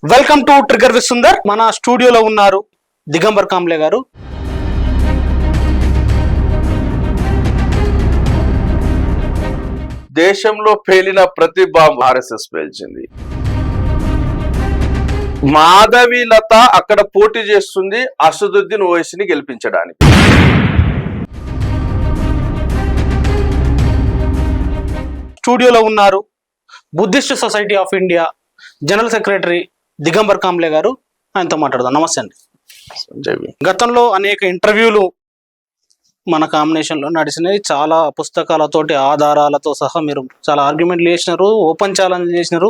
Welcome to trigger with Sundar. మన స్టూడియోలో ఉన్నారు దిగంబర్ కాంబ్లే గారు. దేశంలో పేలిన ప్రతి బాంబు ఆర్ఎస్ఎస్ పేల్చింది. మాధవి లత అక్కడ పోటీ చేస్తుంది అసదుద్దీన్ ఓవైసీని గెలిపించడానికి. స్టూడియోలో ఉన్నారు Buddhist society of India general secretary Digambar Kamble గారు. ఆయనతో మాట్లాడదాం. నమస్తే అండి. గతంలో అనేక ఇంటర్వ్యూలు మన కాంబినేషన్లో నడిచినాయి. చాలా పుస్తకాలతోటి ఆధారాలతో సహా మీరు చాలా ఆర్గ్యుమెంట్లు చేసినారు, ఓపెన్ ఛాలెంజ్ చేసినారు.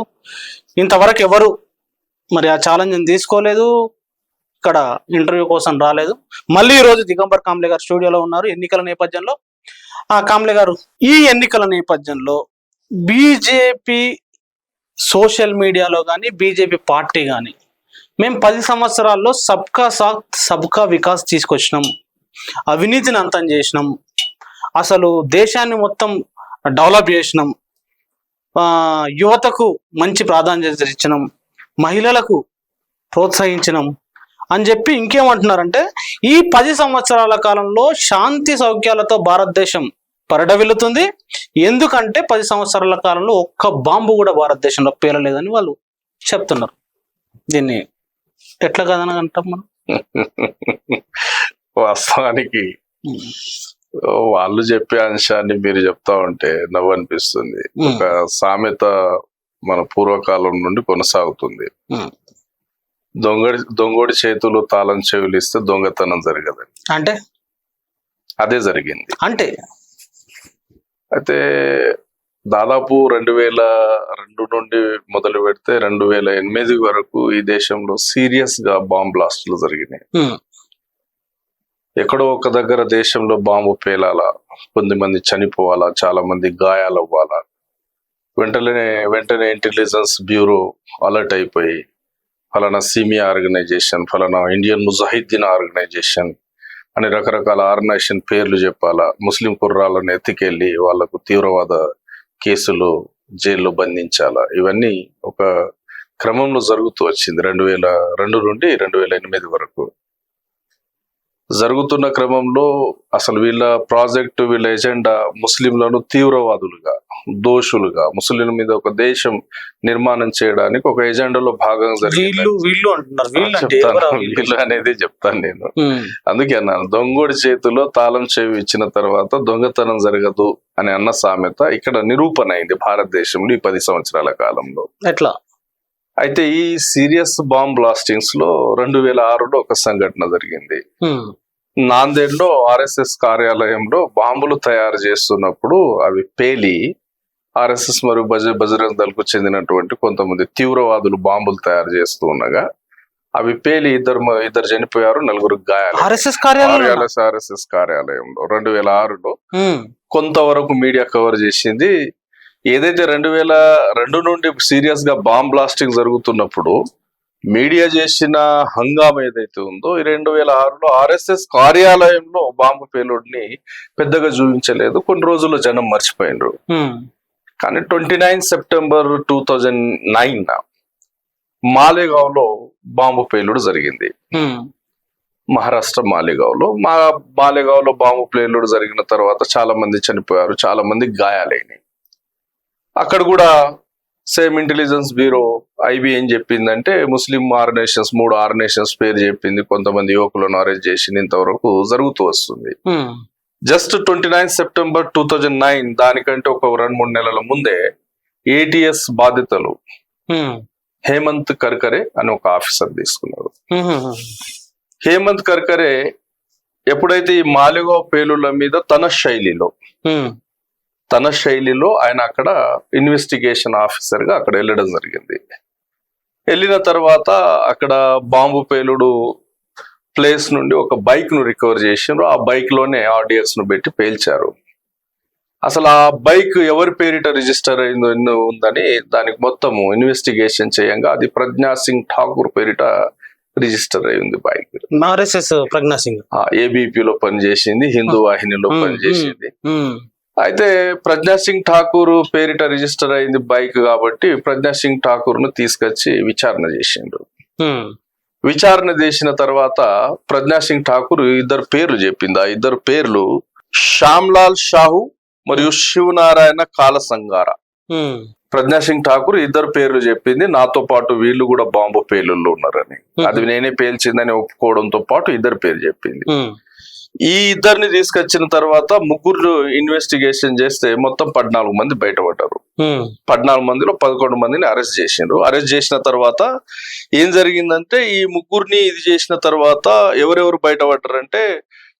ఇంతవరకు ఎవరు మరి ఆ ఛాలెంజ్ని తీసుకోలేదు, ఇక్కడ ఇంటర్వ్యూ కోసం రాలేదు. మళ్ళీ ఈరోజు దిగంబర్ కాంబ్లే గారు స్టూడియోలో ఉన్నారు ఎన్నికల నేపథ్యంలో. కాంబ్లే గారు, ఈ ఎన్నికల నేపథ్యంలో బీజేపీ సోషల్ మీడియాలో కానీ బీజేపీ పార్టీ కానీ మేము 10 సంవత్సరాల్లో సబ్కా సాత్ సబ్కా వికాస్ తీసుకొచ్చినాం, అవినీతిని అంతం చేసినాం, అసలు దేశాన్ని మొత్తం డెవలప్ చేసినాం, యువతకు మంచి ప్రాధాన్యత ఇచ్చినాం, మహిళలకు ప్రోత్సహించినాం అని చెప్పి ఇంకేమంటున్నారంటే ఈ 10 సంవత్సరాల కాలంలో శాంతి సౌఖ్యాలతో భారతదేశం పరిడవిల్లుతుంది. ఎందుకంటే 10 సంవత్సరాల కాలంలో ఒక్క బాంబు కూడా భారతదేశంలో పేలలేదని వాళ్ళు చెప్తున్నారు. దీన్ని ఎట్లా కదని అంటాం మనం? వాస్తవానికి వాళ్ళు చెప్పే అంశాన్ని మీరు చెప్తా ఉంటే నవ్వు అనిపిస్తుంది. ఒక సామెత మన పూర్వకాలం నుండి కొనసాగుతుంది. దొంగోడి చేతులు తాళం చెవులు ఇస్తే దొంగతనం జరగదని. అంటే అదే జరిగింది. అంటే అయితే దాదాపు 2002 నుండి మొదలు పెడితే 2008 వరకు ఈ దేశంలో సీరియస్ గా బాంబ్ బ్లాస్టులు జరిగినాయి. ఎక్కడో ఒక దగ్గర దేశంలో బాంబు పేలాలా, కొంతమంది చనిపోవాలా, చాలా మంది గాయాలవ్వాలా, వెంటనే ఇంటెలిజెన్స్ బ్యూరో అలర్ట్ అయిపోయి ఫలానా సిమియా ఆర్గనైజేషన్, ఫలానా ఇండియన్ ముజాహిద్దీన్ ఆర్గనైజేషన్ అని రకరకాల ఆర్గనైజేషన్ పేర్లు చెప్పాలా, ముస్లిం కుర్రాలను ఎత్తుకెళ్ళి వాళ్లకు తీవ్రవాద కేసులు జైల్లో బంధించాలా, ఇవన్నీ ఒక క్రమంలో జరుగుతూ వచ్చింది 2002 నుండి 2008 వరకు. జరుగుతున్న క్రమంలో అసలు వీళ్ళ ప్రాజెక్టు, వీళ్ళ ఎజెండా ముస్లింలను తీవ్రవాదులుగా, దోషులుగా, ముస్లింల మీద ఒక దేశం నిర్మాణం చేయడానికి ఒక ఎజెండాలో భాగంగా జరిగింది. వీళ్ళు అనేది చెప్తాను నేను. అందుకే అన్నాను, దొంగోడి చేతిలో తాళం చెవి ఇచ్చిన తర్వాత దొంగతనం జరగదు అని అన్న సామెత ఇక్కడ నిరూపణ అయింది భారతదేశంలో ఈ 10 సంవత్సరాల కాలంలో. ఎట్లా? అయితే ఈ సీరియస్ బాంబ్ బ్లాస్టింగ్స్ లో 2006లో ఒక సంఘటన జరిగింది. నాందేడ్లో ఆర్ఎస్ఎస్ కార్యాలయంలో బాంబులు తయారు చేస్తున్నప్పుడు అవి పేలి ఆర్ఎస్ఎస్ మరియు బజరంగ్ దళకు చెందినటువంటి కొంతమంది తీవ్రవాదులు బాంబులు తయారు చేస్తూ ఉండగా అవి పేలి ఇద్దరు చనిపోయారు, 4 గాయాలు. ఆర్ఎస్ఎస్ కార్యాలయంలో 2006లో కొంతవరకు మీడియా కవర్ చేసింది. ఏదైతే 2002 నుండి సీరియస్ గా బాంబ్ బ్లాస్టింగ్ జరుగుతున్నప్పుడు మీడియా చేసిన హంగామా ఏదైతే ఉందో, ఈ 2006లో ఆర్ఎస్ఎస్ కార్యాలయంలో బాంబు పేలుడిని పెద్దగా చూపించలేదు. కొన్ని రోజుల్లో జనం మర్చిపోయినరు. కానీ 29 సెప్టెంబర్ 2009 మాలేగావ్లో బాంబు పేలుడు జరిగింది. మహారాష్ట్ర మాలేగావ్లో బాంబు పేలుడు జరిగిన తర్వాత చాలా మంది చనిపోయారు, చాలా మంది గాయాలైనాయి. అక్కడ కూడా సేమ్ ఇంటెలిజెన్స్ బ్యూరో ఐబీ ఏం చెప్పిందంటే ముస్లిం ఆర్గనైజేషన్స్, 3 ఆర్గనైజేషన్స్ పేరు చెప్పింది, కొంతమంది యువకులను అరెస్ట్ చేసి ఇంతవరకు జరుగుతూ వస్తుంది. జస్ట్ 29 సెప్టెంబర్ 2009 దానికంటే ఒక 2-3 నెలల ముందే ఏటీఎస్ బాధితులు హేమంత్ కర్కరే అని ఒక ఆఫీసర్ తీసుకున్నారు. హేమంత్ కర్కరే ఎప్పుడైతే ఈ మాలేగావ్ పేలుళ్ల మీద తన శైలిలో ఆయన అక్కడ ఇన్వెస్టిగేషన్ ఆఫీసర్ గా అక్కడ వెళ్ళడం జరిగింది. వెళ్ళిన తర్వాత అక్కడ బాంబు పేలుడు ప్లేస్ నుండి ఒక బైక్ ను రికవర్ చేసినారు. ఆ బైక్ లోనే ఆర్డియన్స్ ను పెట్టి పేల్చారు. అసలు ఆ బైక్ ఎవరి పేరిట రిజిస్టర్ అయిందో ఉందని దానికి మొత్తం ఇన్వెస్టిగేషన్ చేయంగా అది ప్రజ్ఞా సింగ్ ఠాకూర్ పేరిట రిజిస్టర్ అయింది బైక్. ప్రజ్ఞా సింగ్ ఏబీపీలో పనిచేసింది, హిందూ వాహినిలో పనిచేసింది. అయితే ప్రజ్ఞా సింగ్ ఠాకూర్ పేరిట రిజిస్టర్ అయింది బైక్ కాబట్టి ప్రజ్ఞా సింగ్ ఠాకూర్ ను తీసుకొచ్చి విచారణ చేసిండ్రు. విచారణ చేసిన తర్వాత ప్రజ్ఞా సింగ్ ఠాకూర్ ఇద్దరు పేర్లు చెప్పింది. ఆ ఇద్దరు పేర్లు శ్యామ్లాల్ షాహు మరియు శివనారాయణ కాలసంగార. ప్రజ్ఞా సింగ్ ఠాకూర్ ఇద్దరు పేర్లు చెప్పింది, నాతో పాటు వీళ్ళు కూడా బాంబు పేలుల్లో ఉన్నారని, అది నేనే పేల్చిందని ఒప్పుకోవడంతో పాటు ఇద్దరు పేరు చెప్పింది. ఈ ఇద్దరిని తీసుకొచ్చిన తర్వాత ముగ్గురు ఇన్వెస్టిగేషన్ చేస్తే మొత్తం 14 మంది బయటపడ్డారు. 14 మందిలో 11 మందిని అరెస్ట్ చేసిండ్రు. అరెస్ట్ చేసిన తర్వాత ఏం జరిగిందంటే ఈ ముగ్గురిని ఇది చేసిన తర్వాత ఎవరెవరు బయటపడ్డారంటే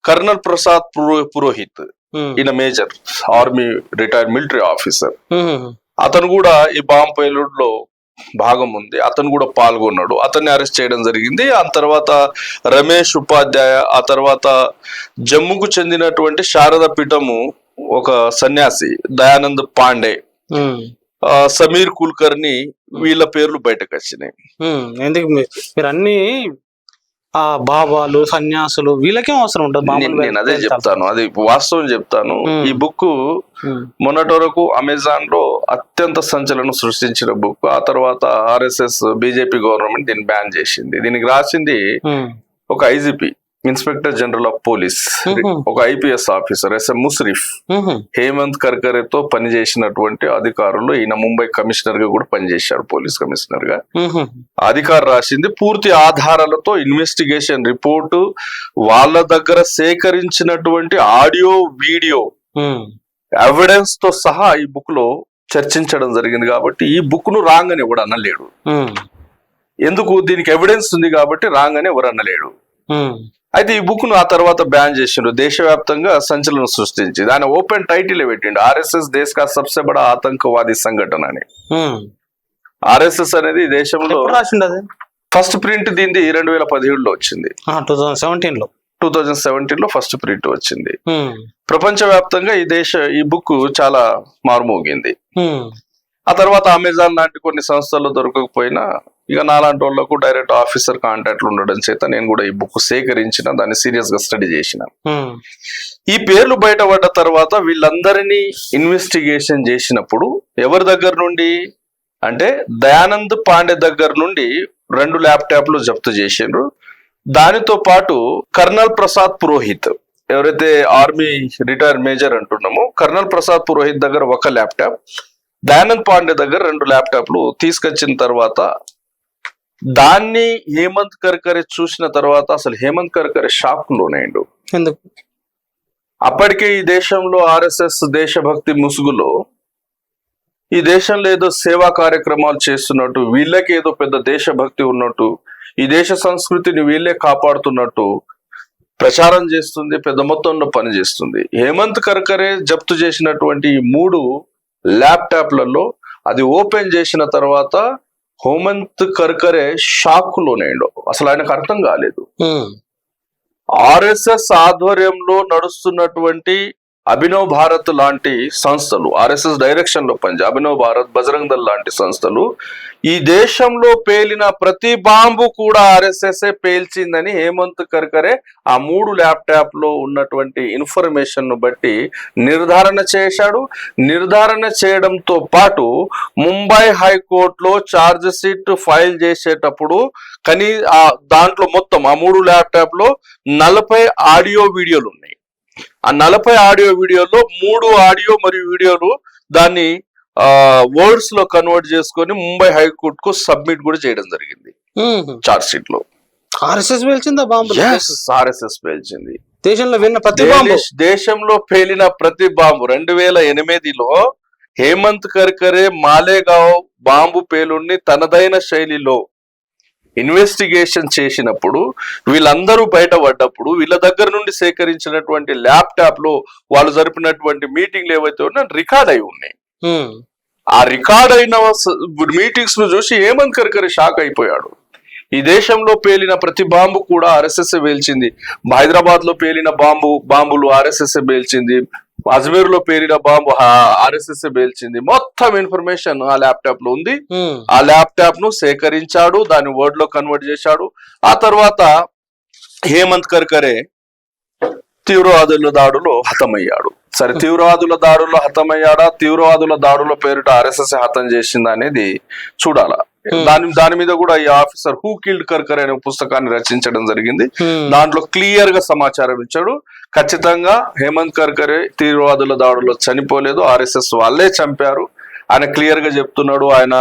కర్నల్ ప్రసాద్ పురోహిత్, ఈయన major, army retired military officer. అతను కూడా ఈ బాంబు పేలుడులో భాగం ఉంది, అతను కూడా పాల్గొన్నాడు. అతన్ని అరెస్ట్ చేయడం జరిగింది. ఆ తర్వాత రమేష్ ఉపాధ్యాయ, ఆ తర్వాత జమ్ముకు చెందినటువంటి శారద పీఠము ఒక సన్యాసి దయానంద్ పాండే, సమీర్ కుల్కర్ని, వీళ్ళ పేర్లు బయటకు వచ్చినాయి. ఎందుకు మీరు అన్ని ఆ బాబాలు సన్యాసులు వీళ్ళకేం అవసరం ఉంటుంది? నేను అదే చెప్తాను, అది వాస్తవం చెప్తాను. ఈ బుక్ మొన్నటి వరకు అమెజాన్ లో అత్యంత సంచలనం సృష్టించిన బుక్. ఆ తర్వాత ఆర్ఎస్ఎస్ బీజేపీ గవర్నమెంట్ దీన్ని బ్యాన్ చేసింది. దీనికి రాసింది ఒక IGP, inspector general of police, ఒక IPS officer S M Mushrif, Hemant కర్కరేతో పనిచేసినటువంటి అధికారులు. ఈయన ముంబై కమిషనర్ గా కూడా పనిచేశారు, పోలీస్ కమిషనర్ గా. అధికారు రాసింది పూర్తి ఆధారాలతో ఇన్వెస్టిగేషన్ రిపోర్టు, వాళ్ళ దగ్గర సేకరించినటువంటి ఆడియో వీడియో ఎవిడెన్స్ తో సహా ఈ బుక్ లో చర్చించడం జరిగింది. కాబట్టి ఈ బుక్ ను రాంగ్ అని ఎవడు అనలేడు. ఎందుకు? దీనికి ఎవిడెన్స్ ఉంది కాబట్టి రాంగ్ అని ఎవరు అనలేడు. అయితే ఈ బుక్ ను ఆ తర్వాత బ్యాన్ చేసిండ్రు. దేశవ్యాప్తంగా సంచలనం సృష్టించి దాని ఓపెన్ టైటిల్ పెట్టిండు, ఆర్ఎస్ఎస్ దేశ్ కా సబ్సే బడా ఆతంకవాది సంఘటన అని. ఆర్ఎస్ఎస్ అనేది దేశంలో ఫస్ట్ ప్రింట్ దీనిది 2017లో వచ్చింది. 2017లో ఫస్ట్ ప్రింట్ వచ్చింది. ప్రపంచ వ్యాప్తంగా ఈ బుక్ చాలా మారుమోగింది. ఆ తర్వాత అమెజాన్ లాంటి కొన్ని సంస్థల్లో దొరకకపోయినా ఇక నాలాంటి వాళ్ళకు డైరెక్ట్ ఆఫీసర్ కాంటాక్ట్లు ఉండడం చేత నేను కూడా ఈ బుక్ సేకరించిన, దాన్ని సీరియస్ గా స్టడీ చేసిన. ఈ పేర్లు బయటపడ్డ తర్వాత వీళ్ళందరినీ ఇన్వెస్టిగేషన్ చేసినప్పుడు ఎవరి దగ్గర నుండి అంటే దయానంద్ పాండే దగ్గర నుండి 2 ల్యాప్టాప్లు జప్తు చేసిండ్రు. దానితో పాటు కర్నల్ ప్రసాద్ పురోహిత్, ఎవరైతే ఆర్మీ రిటైర్ మేజర్ అంటున్నామో, కర్నల్ ప్రసాద్ పురోహిత్ దగ్గర 1 ల్యాప్టాప్, దయానంద్ పాండే దగ్గర 2 ల్యాప్టాప్లు తీసుకొచ్చిన తర్వాత దాన్ని హేమంత్ కర్కరే చూసిన తర్వాత అసలు హేమంత్ కర్కరే షాక్ లోనేండు. ఎందుకు? అప్పటికే ఈ దేశంలో ఆర్ఎస్ఎస్ దేశభక్తి ముసుగులో ఈ దేశంలో ఏదో సేవా కార్యక్రమాలు చేస్తున్నట్టు, వీళ్ళకి ఏదో పెద్ద దేశభక్తి ఉన్నట్టు, ఈ దేశ సంస్కృతిని వీళ్ళే కాపాడుతున్నట్టు ప్రచారం చేస్తుంది, పెద్ద మొత్తంలో పనిచేస్తుంది. హేమంత్ కర్కరే జప్తు చేసినటువంటి 3 ల్యాప్టాప్లలో అది ఓపెన్ చేసిన తర్వాత హేమంత్ కర్కరే షాక్ లోనేండు. అసలు ఆయనకు అర్థం కాలేదు. ఆర్ఎస్ఎస్ ఆధ్వర్యంలో నడుస్తున్నటువంటి అభినవ్ భారత్ లాంటి సంస్థలు, ఆర్ఎస్ఎస్ డైరెక్షన్ లో పనిచే అభినవ్ భారత్, బజరంగ్ దళ్ లాంటి సంస్థలు ఈ దేశంలో పేలిన ప్రతి బాంబు కూడా ఆర్ఎస్ఎస్ పేల్చిందని హేమంత్ కర్కరే ఆ 3 ల్యాప్టాప్ లో ఉన్నటువంటి ఇన్ఫర్మేషన్ ను బట్టి నిర్ధారణ చేశాడు. నిర్ధారణ చేయడంతో పాటు ముంబై హైకోర్టులో ఛార్జ్ షీట్ ఫైల్ చేసేటప్పుడు దాంట్లో మొత్తం ఆ 3 ల్యాప్టాప్ లో 40 ఆడియో వీడియోలు ఉన్నాయి. ఆ 40 ఆడియో వీడియోలో 3 ఆడియో మరియు వీడియోలు దాన్ని వర్డ్స్ లో కన్వర్ట్ చేసుకొని ముంబై హైకోర్టు కు సబ్మిట్ కూడా చేయడం జరిగింది. చార్జ్ షీట్ లో ఆర్ఎస్ఎస్ పేల్చిందా బాంబు? ఆర్ఎస్ఎస్ పేల్చింది. దేశంలో పేలిన ప్రతి బాంబు 2008లో హేమంత్ కర్కరే మాలేగావ్ బాంబు పేలుడిని తనదైన శైలిలో ఇన్వెస్టిగేషన్ చేసినప్పుడు వీళ్ళందరూ బయటపడ్డప్పుడు వీళ్ళ దగ్గర నుండి సేకరించినటువంటి ల్యాప్టాప్ లో వాళ్ళు జరిపినటువంటి మీటింగ్లు ఏవైతే ఉన్నాయో రికార్డ్ అయి ఉన్నాయి. ఆ రికార్డ్ అయిన మీటింగ్స్ ను చూసి హేమంత్ కర్కరే షాక్ అయిపోయాడు. ఈ దేశంలో పేలిన ప్రతి బాంబు కూడా ఆర్ఎస్ఎస్ పేల్చింది. హైదరాబాద్ లో పేలిన బాంబులు ఆర్ఎస్ఎస్ పేల్చింది. అజ్మీర్ లో పేలిన బాంబు ఆర్ఎస్ఎస్ పేల్చింది. మొత్తం ఇన్ఫర్మేషన్ ఆ ల్యాప్టాప్ లో ఉంది. ఆ ల్యాప్టాప్ ను సేకరించాడు, దాన్ని వర్డ్ లో కన్వర్ట్ చేశాడు. ఆ తర్వాత హేమంత్ కర్కరే తీవ్రవాదుల దాడులో హతమయ్యాడు. సరే, తీవ్రవాదుల దాడుల్లో హతమయ్యాడా, తీవ్రవాదుల దాడుల పేరిట ఆర్ఎస్ఎస్ హతం చేసిందా అనేది చూడాలా. దాని మీద కూడా ఈ ఆఫీసర్ హూ కిల్డ్ కర్కర్ అనే పుస్తకాన్ని రచించడం జరిగింది. దాంట్లో క్లియర్ గా సమాచారం ఇచ్చాడు. ఖచ్చితంగా హేమంత్ కర్కరే తీవ్రవాదుల దాడుల్లో చనిపోలేదు, ఆర్ఎస్ఎస్ వాళ్ళే చంపారు. ఆయన క్లియర్ గా చెప్తున్నాడు. ఆయన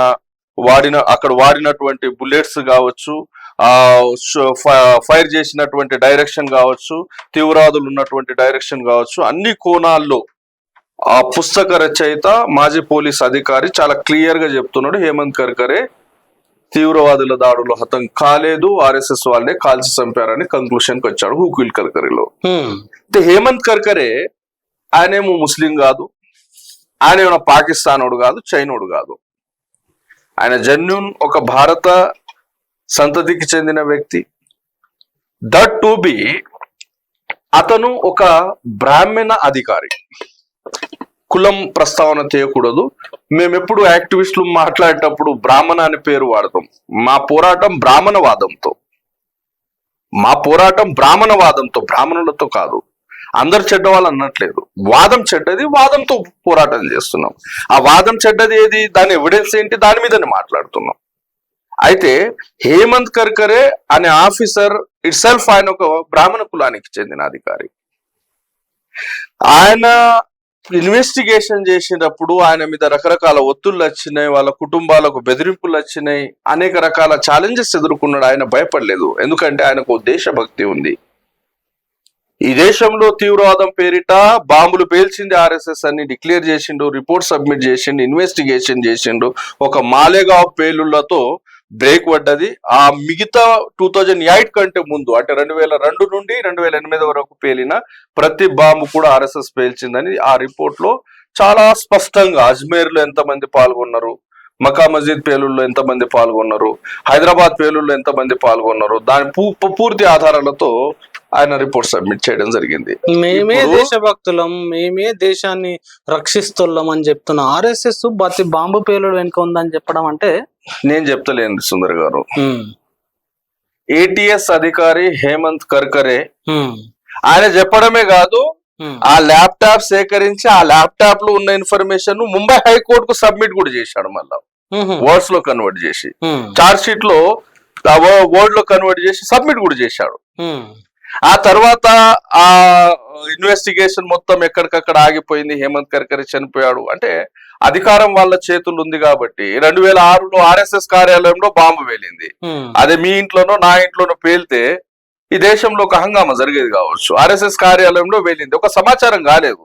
అక్కడ వాడినటువంటి బుల్లెట్స్ కావచ్చు, ఫైర్ చేసినటువంటి డైరెక్షన్ కావచ్చు, తీవ్రవాదులు ఉన్నటువంటి డైరెక్షన్ కావచ్చు, అన్ని కోణాల్లో ఆ పుస్తక రచయిత మాజీ పోలీస్ అధికారి చాలా క్లియర్ గా చెప్తున్నాడు. హేమంత్ కర్కరే తీవ్రవాదుల దాడులు హతం కాలేదు, ఆర్ఎస్ఎస్ వాళ్ళే కాల్చి చంపారని కంక్లూషన్ కి వచ్చాడు హూకిల్ కర్కరేలో. అంటే హేమంత్ కర్కరే ఆయనేమో ముస్లిం కాదు, ఆయన ఏమైనా పాకిస్తానోడు కాదు, చైనోడు కాదు. ఆయన జెన్యూన్ ఒక భారత సంతతికి చెందిన వ్యక్తి. దట్ టు బి అతను ఒక బ్రాహ్మణ అధికారి. కులం ప్రస్తావన చేయకూడదు. మేము ఎప్పుడు యాక్టివిస్టులు మాట్లాడేటప్పుడు బ్రాహ్మణ అనే పేరు వాడతాం. మా పోరాటం బ్రాహ్మణవాదంతో, బ్రాహ్మణులతో కాదు. అందరు చెడ్డవాళ్ళు అన్నట్లేదు. వాదం చెడ్డది, వాదంతో పోరాటం చేస్తున్నాం. ఆ వాదం చెడ్డది ఏది, దాని ఎవిడెన్స్ ఏంటి, దాని మీదనే మాట్లాడుతున్నాం. అయితే హేమంత్ కర్కరే అనే ఆఫీసర్ ఇట్ సెల్ఫ్ ఆయన ఒక బ్రాహ్మణ కులానికి చెందిన అధికారి. ఆయన ఇన్వెస్టిగేషన్ చేసినప్పుడు ఆయన మీద రకరకాల ఒత్తిళ్లు వచ్చినాయి, వాళ్ళ కుటుంబాలకు బెదిరింపులు వచ్చినాయి, అనేక రకాల ఛాలెంజెస్ ఎదుర్కొన్నాడు. ఆయన భయపడలేదు, ఎందుకంటే ఆయనకు దేశభక్తి ఉంది. ఈ దేశంలో తీవ్రవాదం పేరిట బాంబులు పేల్చింది ఆర్ఎస్ఎస్ అని డిక్లేర్ చేసిండు, రిపోర్ట్ సబ్మిట్ చేసిండు, ఇన్వెస్టిగేషన్ చేసిండు. ఒక మాలేగావ్ పేలుళ్లతో బ్రేక్ పడ్డది. ఆ మిగతా 2008 కంటే ముందు, అంటే 2002 నుండి 2008 వరకు పేలిన ప్రతి బాంబు కూడా ఆర్ఎస్ఎస్ పేల్చిందని ఆ రిపోర్ట్ లో చాలా స్పష్టంగా, అజ్మేర్ లో ఎంతమంది పాల్గొన్నారు, మక్కా మస్జిద్ పేలుల్లో ఎంతమంది పాల్గొన్నారు, హైదరాబాద్ పేలుల్లో ఎంతమంది పాల్గొన్నారు, దాని పూర్తి ఆధారాలతో ఆయన రిపోర్ట్ సబ్మిట్ చేయడం జరిగింది. మేమే దేశభక్తులం, మేమే దేశాన్ని రక్షిస్తున్నాం అని చెప్తున్నా ఆర్ఎస్ఎస్ ప్రతి బాంబు పేలుడు వెనుక ఉందని చెప్పడం అంటే నేను చెప్తలేను సుందర్ గారు. ఏటీఎస్ అధికారి హేమంత్ కర్కరే ఆయన చెప్పడమే కాదు, ఆ ల్యాప్టాప్ సేకరించి ఆ ల్యాప్టాప్ లో ఉన్న ఇన్ఫర్మేషన్ ముంబై హైకోర్టుకు సబ్మిట్ కూడా చేశాడు. మళ్ళా వర్డ్స్ లో కన్వర్ట్ చేసి, చార్జ్ షీట్ లో వర్డ్ లో కన్వర్ట్ చేసి సబ్మిట్ కూడా చేశాడు. ఆ తర్వాత ఆ ఇన్వెస్టిగేషన్ మొత్తం ఎక్కడికక్కడ ఆగిపోయింది. హేమంత్ కర్కరే చనిపోయాడు అంటే అధికారం వాళ్ళ చేతులు ఉంది కాబట్టి. 2006లో ఆర్ఎస్ఎస్ కార్యాలయంలో బాంబు పేలింది. అదే మీ ఇంట్లోనో నా ఇంట్లోనో పేలితే ఈ దేశంలో ఒక హంగామా జరిగేది కావచ్చు. ఆర్ఎస్ఎస్ కార్యాలయంలో పేలింది, ఒక సమాచారం కాలేదు.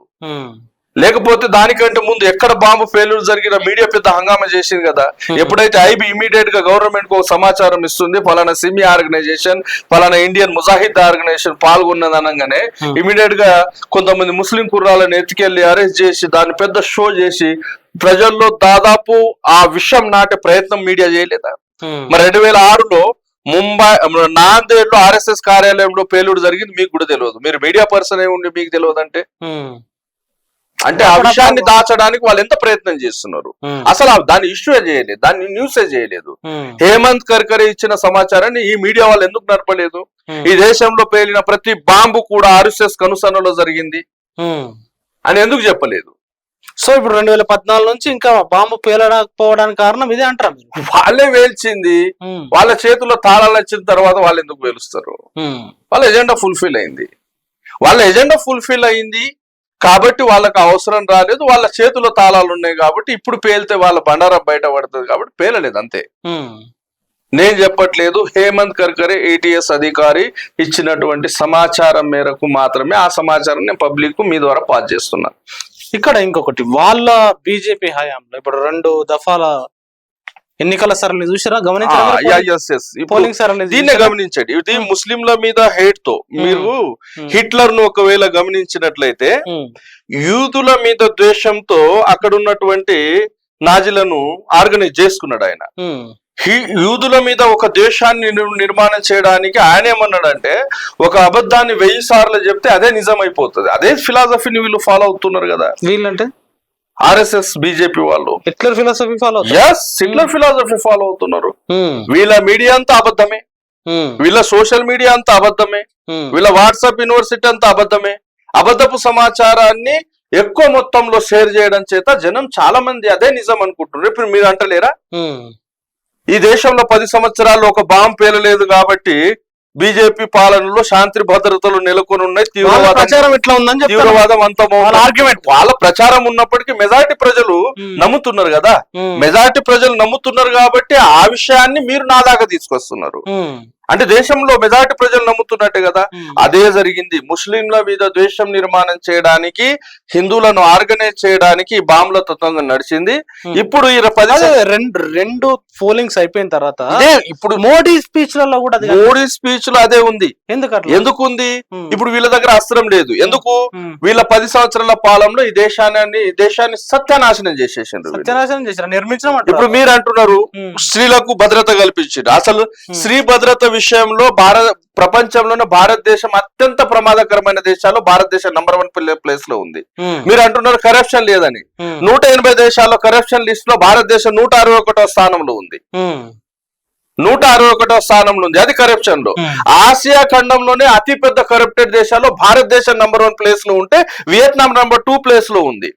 లేకపోతే దానికంటే ముందు ఎక్కడ బాంబు ఫెయిల్యూర్ జరిగిన మీడియా పెద్ద హంగామా చేసింది కదా. ఎప్పుడైతే ఐబీ ఇమీడియట్ గా గవర్నమెంట్ కు ఒక సమాచారం ఇస్తుంది, ఫలానా సిమి ఆర్గనైజేషన్, ఫలానా ఇండియన్ ముజాహిద్ ఆర్గనైజేషన్ పాల్గొన్నది అనగానే ఇమీడియట్ గా కొంతమంది ముస్లిం కుర్రాలను ఎత్తుకెళ్లి అరెస్ట్ చేసి దాన్ని పెద్ద షో చేసి ప్రజల్లో దాదాపు ఆ విషయం నాటే ప్రయత్నం మీడియా చేయలేదా? మరి 2006లో ముంబై నాందేడ్ లో ఆర్ఎస్ఎస్ కార్యాలయంలో పేలుడు జరిగింది, మీకు కూడా తెలియదు. మీరు మీడియా పర్సన్ అయి ఉండి మీకు తెలియదు అంటే ఆ విషయాన్ని దాచడానికి వాళ్ళు ఎంత ప్రయత్నం చేస్తున్నారు. అసలు దాన్ని ఇష్యూ చేయలేదు, దాన్ని న్యూస్ చేయలేదు. హేమంత్ కర్కరే ఇచ్చిన సమాచారాన్ని ఈ మీడియా వాళ్ళు ఎందుకు నడపలేదు? ఈ దేశంలో పేలిన ప్రతి బాంబు కూడా ఆర్ఎస్ఎస్ కనుసన్నలో జరిగింది అని ఎందుకు చెప్పలేదు? సో ఇప్పుడు 2014 నుంచి ఇంకా బాంబు పేలకపోవడానికి కారణం ఇదే అంటారు. వాళ్ళే వేల్చింది, వాళ్ళ చేతుల్లో తాళాలు వచ్చిన తర్వాత వాళ్ళు ఎందుకు వేలుస్తారు? వాళ్ళ ఎజెండా ఫుల్ఫిల్ అయింది కాబట్టి వాళ్ళకి అవసరం రాలేదు. వాళ్ళ చేతిలో తాళాలు ఉన్నాయి కాబట్టి ఇప్పుడు పేలితే వాళ్ళ బండారం బయట పడుతుంది కాబట్టి పేలలేదు, అంతే. నేను చెప్పట్లేదు. హేమంత్ కర్కరే ఏటీఎస్ అధికారి ఇచ్చినటువంటి సమాచారం మేరకు మాత్రమే ఆ సమాచారం నేను పబ్లిక్ మీ ద్వారా పాస్ చేస్తున్నా. ఇక్కడ ఇంకొకటి, వాళ్ళ బీజేపీ హయాంలో ఇప్పుడు 2 దఫాల ఎన్నికల సరళి చూసారా, పోలింగ్ సరళి దీన్నే గమనించండి. ఇది ముస్లింల మీద హేట్ తో మీరు హిట్లర్ ను ఒకవేళ గమనించినట్లయితే యూదుల మీద ద్వేషంతో అక్కడ ఉన్నటువంటి నాజీలను ఆర్గనైజ్ చేసుకున్నాడు ఆయన. యూదుల మీద ఒక దేశాన్ని నిర్మాణం చేయడానికి ఆయన ఏమన్నాడంటే ఒక అబద్ధాన్ని 1000 సార్లు చెప్తే అదే నిజం అయిపోతుంది. అదే ఫిలాసఫీని వీళ్ళు ఫాలో అవుతున్నారు కదా. వీళ్ళంటే ఆర్ఎస్ఎస్ బీజేపీ వాళ్ళు హిట్లర్ ఫిలాసఫీ ఫాలో అవుతున్నారు. వీళ్ళ మీడియా అంతా అబద్ధమే, వీళ్ళ సోషల్ మీడియా అంతా అబద్ధమే, వీళ్ళ వాట్సాప్ యూనివర్సిటీ అంతా అబద్ధమే, అబద్ధపు సమాచారాన్ని ఎక్కువ మొత్తంలో షేర్ చేయడం చేత జనం చాలా మంది అదే నిజం అనుకుంటున్నారు. ఇప్పుడు మీరు అంటలేరా, ఈ దేశంలో 10 సంవత్సరాల్లో ఒక బాంబు పేలలేదు కాబట్టి బీజేపీ పాలనలో శాంతి భద్రతలు నెలకొని ఉన్నాయి, ప్రచారం ఎట్లా ఉందని తీవ్రవాదం ఆర్గ్యుమెంట్. వాళ్ళ ప్రచారం ఉన్నప్పటికీ మెజారిటీ ప్రజలు నమ్ముతున్నారు కదా, మెజారిటీ ప్రజలు నమ్ముతున్నారు కాబట్టి ఆ విషయాన్ని మీరు నా దాకా తీసుకొస్తున్నారు. అంటే దేశంలో మెజారిటీ ప్రజలు నమ్ముతున్నట్టే కదా. అదే జరిగింది. ముస్లింల మీద ద్వేషం నిర్మాణం చేయడానికి, హిందువులను ఆర్గనైజ్ చేయడానికి బాంబుల తత్వంగా నడిచింది. ఇప్పుడు ఈ రెండు పోలింగ్స్ అయిపోయిన తర్వాత ఇప్పుడు మోడీ స్పీచ్ లలో కూడా మోడీ స్పీచ్ లో అదే ఉంది. ఎందుకు ఉంది? ఇప్పుడు వీళ్ళ దగ్గర అస్త్రం లేదు. ఎందుకు? వీళ్ళ 10 సంవత్సరాల పాలనలో ఈ దేశాన్ని సత్యనాశనం చేసేసిండ్రు. నిర్మించడం. ఇప్పుడు మీరు అంటున్నారు స్త్రీలకు భద్రత కల్పించారు. అసలు స్త్రీ భద్రత విషయంలో ప్రపంచంలోనే భారతదేశం అత్యంత ప్రమాదకరమైన దేశాల్లో భారతదేశం నంబర్ 1 ప్లేస్ లో ఉంది. మీరు అంటున్నారు కరప్షన్ లేదని. 180 దేశాల్లో కరప్షన్ లిస్ట్ లో భారతదేశం 161వ స్థానంలో ఉంది. 161వ స్థానంలో ఉంది. అది కరప్షన్ లో. ఆసియా ఖండంలోనే అతి పెద్ద కరప్టెడ్ దేశాల్లో భారతదేశం నంబర్ 1 ప్లేస్ లో ఉంటే వియత్నాం నంబర్ 2 ప్లేస్ లో ఉంది.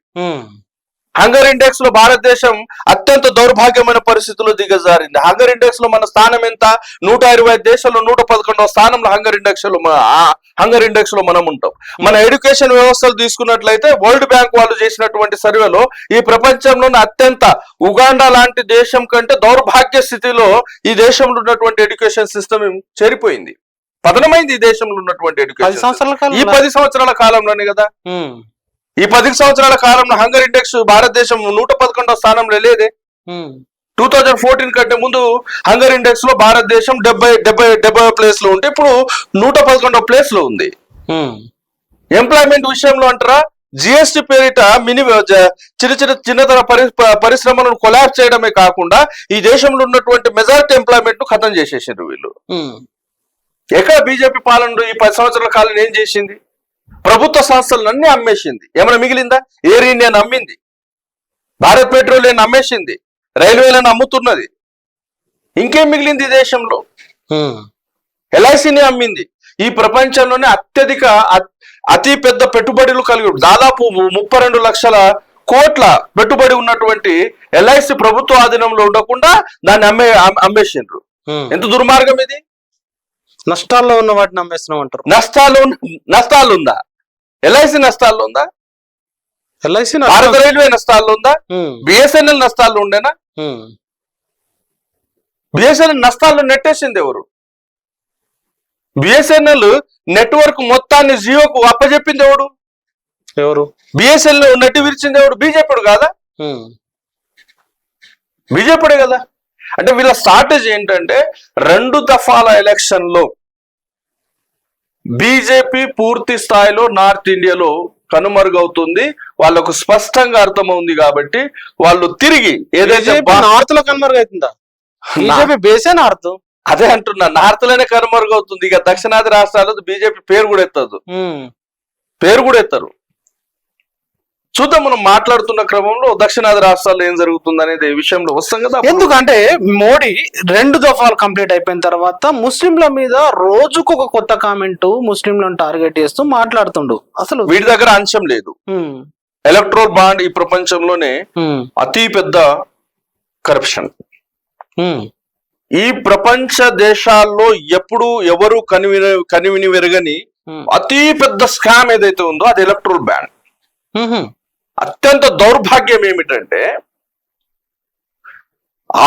హంగర్ ఇండెక్స్ లో భారతదేశం అత్యంత దౌర్భాగ్యమైన పరిస్థితుల్లో దిగజారింది. హంగర్ ఇండెక్స్ లో మన స్థానం ఎంత? 125 దేశాల్లో 111వ స్థానంలో హంగర్ ఇండెక్స్ లో మనం ఉంటాం. మన ఎడ్యుకేషన్ వ్యవస్థలు తీసుకున్నట్లయితే వరల్డ్ బ్యాంక్ వాళ్ళు చేసినటువంటి సర్వేలో ఈ ప్రపంచంలోని అత్యంత ఉగాండా లాంటి దేశం కంటే దౌర్భాగ్య స్థితిలో ఈ దేశంలో ఉన్నటువంటి ఎడ్యుకేషన్ సిస్టమ్ చేరిపోయింది, పతనమైంది. ఈ దేశంలో ఉన్నటువంటి ఎడ్యుకేషన్ ఈ 10 సంవత్సరాల కాలంలోనే కదా. ఈ 10 సంవత్సరాల కాలంలో హంగర్ ఇండెక్స్ భారతదేశం 111వ స్థానంలో లేదే. 2014 కంటే ముందు హంగర్ ఇండెక్స్ లో భారతదేశం 70 ప్లేస్ లో ఉంటే ఇప్పుడు 111వ ప్లేస్ లో ఉంది. ఎంప్లాయ్మెంట్ విషయంలో అంటారా, జిఎస్టి పేరిట చిన్నతర పరిశ్రమలను కొలాబ్ చేయడమే కాకుండా ఈ దేశంలో ఉన్నటువంటి మెజారిటీ ఎంప్లాయ్మెంట్ ను ఖతం చేసేసారు వీళ్ళు. ఎక్కడ బీజేపీ పాలనలో ఈ 10 సంవత్సరాల కాలం ఏం చేసింది? ప్రభుత్వ సంస్థలన్నీ అమ్మేసింది. ఏమైనా మిగిలిందా? ఎయిర్ ఇండియాని అమ్మింది, భారత్ పెట్రోలియం అమ్మేసింది, రైల్వేలను అమ్ముతున్నది. ఇంకేం మిగిలింది ఈ దేశంలో? ఎల్ఐసిని అమ్మింది. ఈ ప్రపంచంలోనే అతి పెద్ద పెట్టుబడులు కలిగి దాదాపు 32 లక్షల కోట్ల పెట్టుబడి ఉన్నటువంటి ఎల్ఐసి ప్రభుత్వ ఆధీనంలో ఉండకుండా దాన్ని అమ్మేసిండ్రు. ఎంత దుర్మార్గం ఇది! నష్టాల్లో ఉన్న వాటిని అమ్మేస్తున్నాం అంటారు. నష్టాలు ఉందా? ఎల్ఐసి నష్టాల్లో ఉందా? ఎల్ఐసి భారత రైల్వే నష్టాల్లో ఉందా? బిఎస్ఎన్ఎల్ నష్టాల్లో ఉండేనా? బిఎస్ఎన్ఎల్ నష్టాల్లో నెట్టేసింది ఎవరు? బిఎస్ఎన్ఎల్ నెట్వర్క్ మొత్తాన్ని జియోకు అప్పచెప్పింది ఎవరు? బిఎస్ఎన్ఎల్ నెట్ విరిచింది ఎవడు? బీజేపీ కాదా? బీజేపీ కదా. అంటే వీళ్ళ స్ట్రాటజీ ఏంటంటే 2 దఫాల ఎలక్షన్ లో బీజేపీ పూర్తి స్థాయిలో నార్త్ ఇండియాలో కనుమరుగవుతుంది. వాళ్ళకు స్పష్టంగా అర్థమవుంది కాబట్టి వాళ్ళు తిరిగి ఏదైతే నార్త్ లో కనుమరుగవుతుందా? BJP బేసే north. అదే అంటున్నా, నార్త్ లోనే కనుమరుగవుతుంది. ఇక దక్షిణాది రాష్ట్రాల్లో బీజేపీ పేరు కూడా ఎత్తారు. చూద్దాం. మనం మాట్లాడుతున్న క్రమంలో దక్షిణాది రాష్ట్రాల్లో ఏం జరుగుతుంది అనేది విషయంలో వస్తాం కదా. ఎందుకంటే మోడీ 2 దఫాలు కంప్లీట్ అయిపోయిన తర్వాత ముస్లింల మీద రోజుకు ఒక కొత్త కామెంట్ ముస్లింలను టార్గెట్ చేస్తూ మాట్లాడుతుండు. అసలు వీటి దగ్గర అంశం లేదు. ఎలక్ట్రల్ బాండ్ ఈ ప్రపంచంలోనే అతి పెద్ద కరప్షన్. ఈ ప్రపంచ దేశాల్లో ఎప్పుడు ఎవరు కనివిని వెరగని అతి పెద్ద స్కామ్ ఏదైతే ఉందో అది ఎలక్ట్రల్ బాండ్. అత్యంత దౌర్భాగ్యం ఏమిటంటే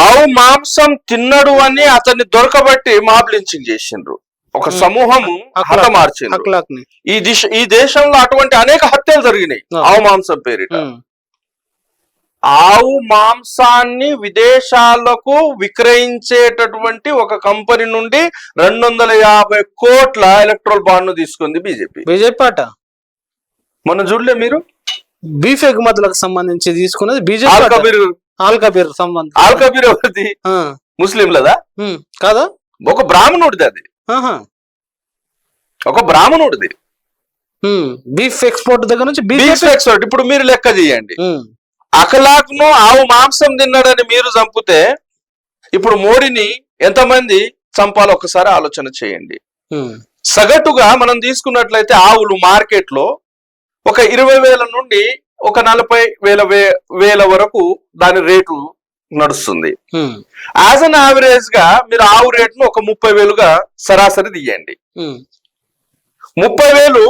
ఆవు మాంసం తిన్నడు అని అతన్ని దొరకబట్టి మాబ్ లించింగ్ చేసిండ్రు. ఒక సమూహము హతమార్చిండ్రు. ఈ దేశంలో అటువంటి అనేక హత్యలు జరిగినాయి ఆవు మాంసం పేరిట. ఆవు మాంసాన్ని విదేశాలకు విక్రయించేటటువంటి ఒక కంపెనీ నుండి 250 కోట్ల ఎలక్ట్రల్ బాండ్ ను తీసుకుంది బీజేపీ అట. మొన్న చూడలే మీరు? బీఫ్ ఎగుమతులకు సంబంధించి తీసుకున్నది బీజేపీ. ఆల్కబీర్ ఎవరిది? ముస్లింలదా కాదా? ఒక బ్రాహ్మణుడిది. అది ఒక బ్రాహ్మణుడిది. బీఫ్ ఎక్స్పోర్ట్ దగ్గర నుంచి బీఫ్ ఎక్స్పోర్ట్. ఇప్పుడు మీరు లెక్క చేయండి. అఖలాక్ ను ఆవు మాంసం తిన్నాడని మీరు చంపితే ఇప్పుడు మోడీని ఎంతమంది చంపాలో ఒకసారి ఆలోచన చేయండి. సగటుగా మనం తీసుకున్నట్లయితే ఆవులు మార్కెట్ లో ఒక 20,000 నుండి ఒక 40,000 వరకు దాని రేటు నడుస్తుంది. యాజ్ అన్ యావరేజ్ గా మీరు ఆవు రేటును ఒక 30,000గా సరాసరి తీయండి. 30,000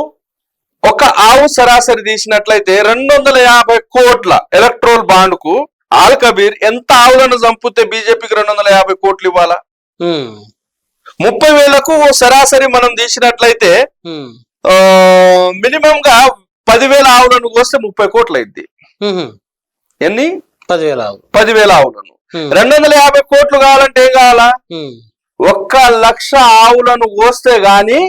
ఒక ఆవు సరాసరి తీసినట్లయితే 250 కోట్ల ఎలక్ట్రోల్ బాండ్ కు ఆల్ కబీర్ ఎంత ఆవులను చంపితే బీజేపీకి 250 కోట్లు ఇవ్వాలా? 30,000కు సరాసరి మనం తీసినట్లయితే మినిమం గా 10,000 ఆవులను కోస్తే 30 కోట్లు అయింది. ఎన్ని? 10,000 ఆవులను. 250 కోట్లు కావాలంటే ఏం కావాలా? 1,00,000 ఆవులను కోస్తే గాని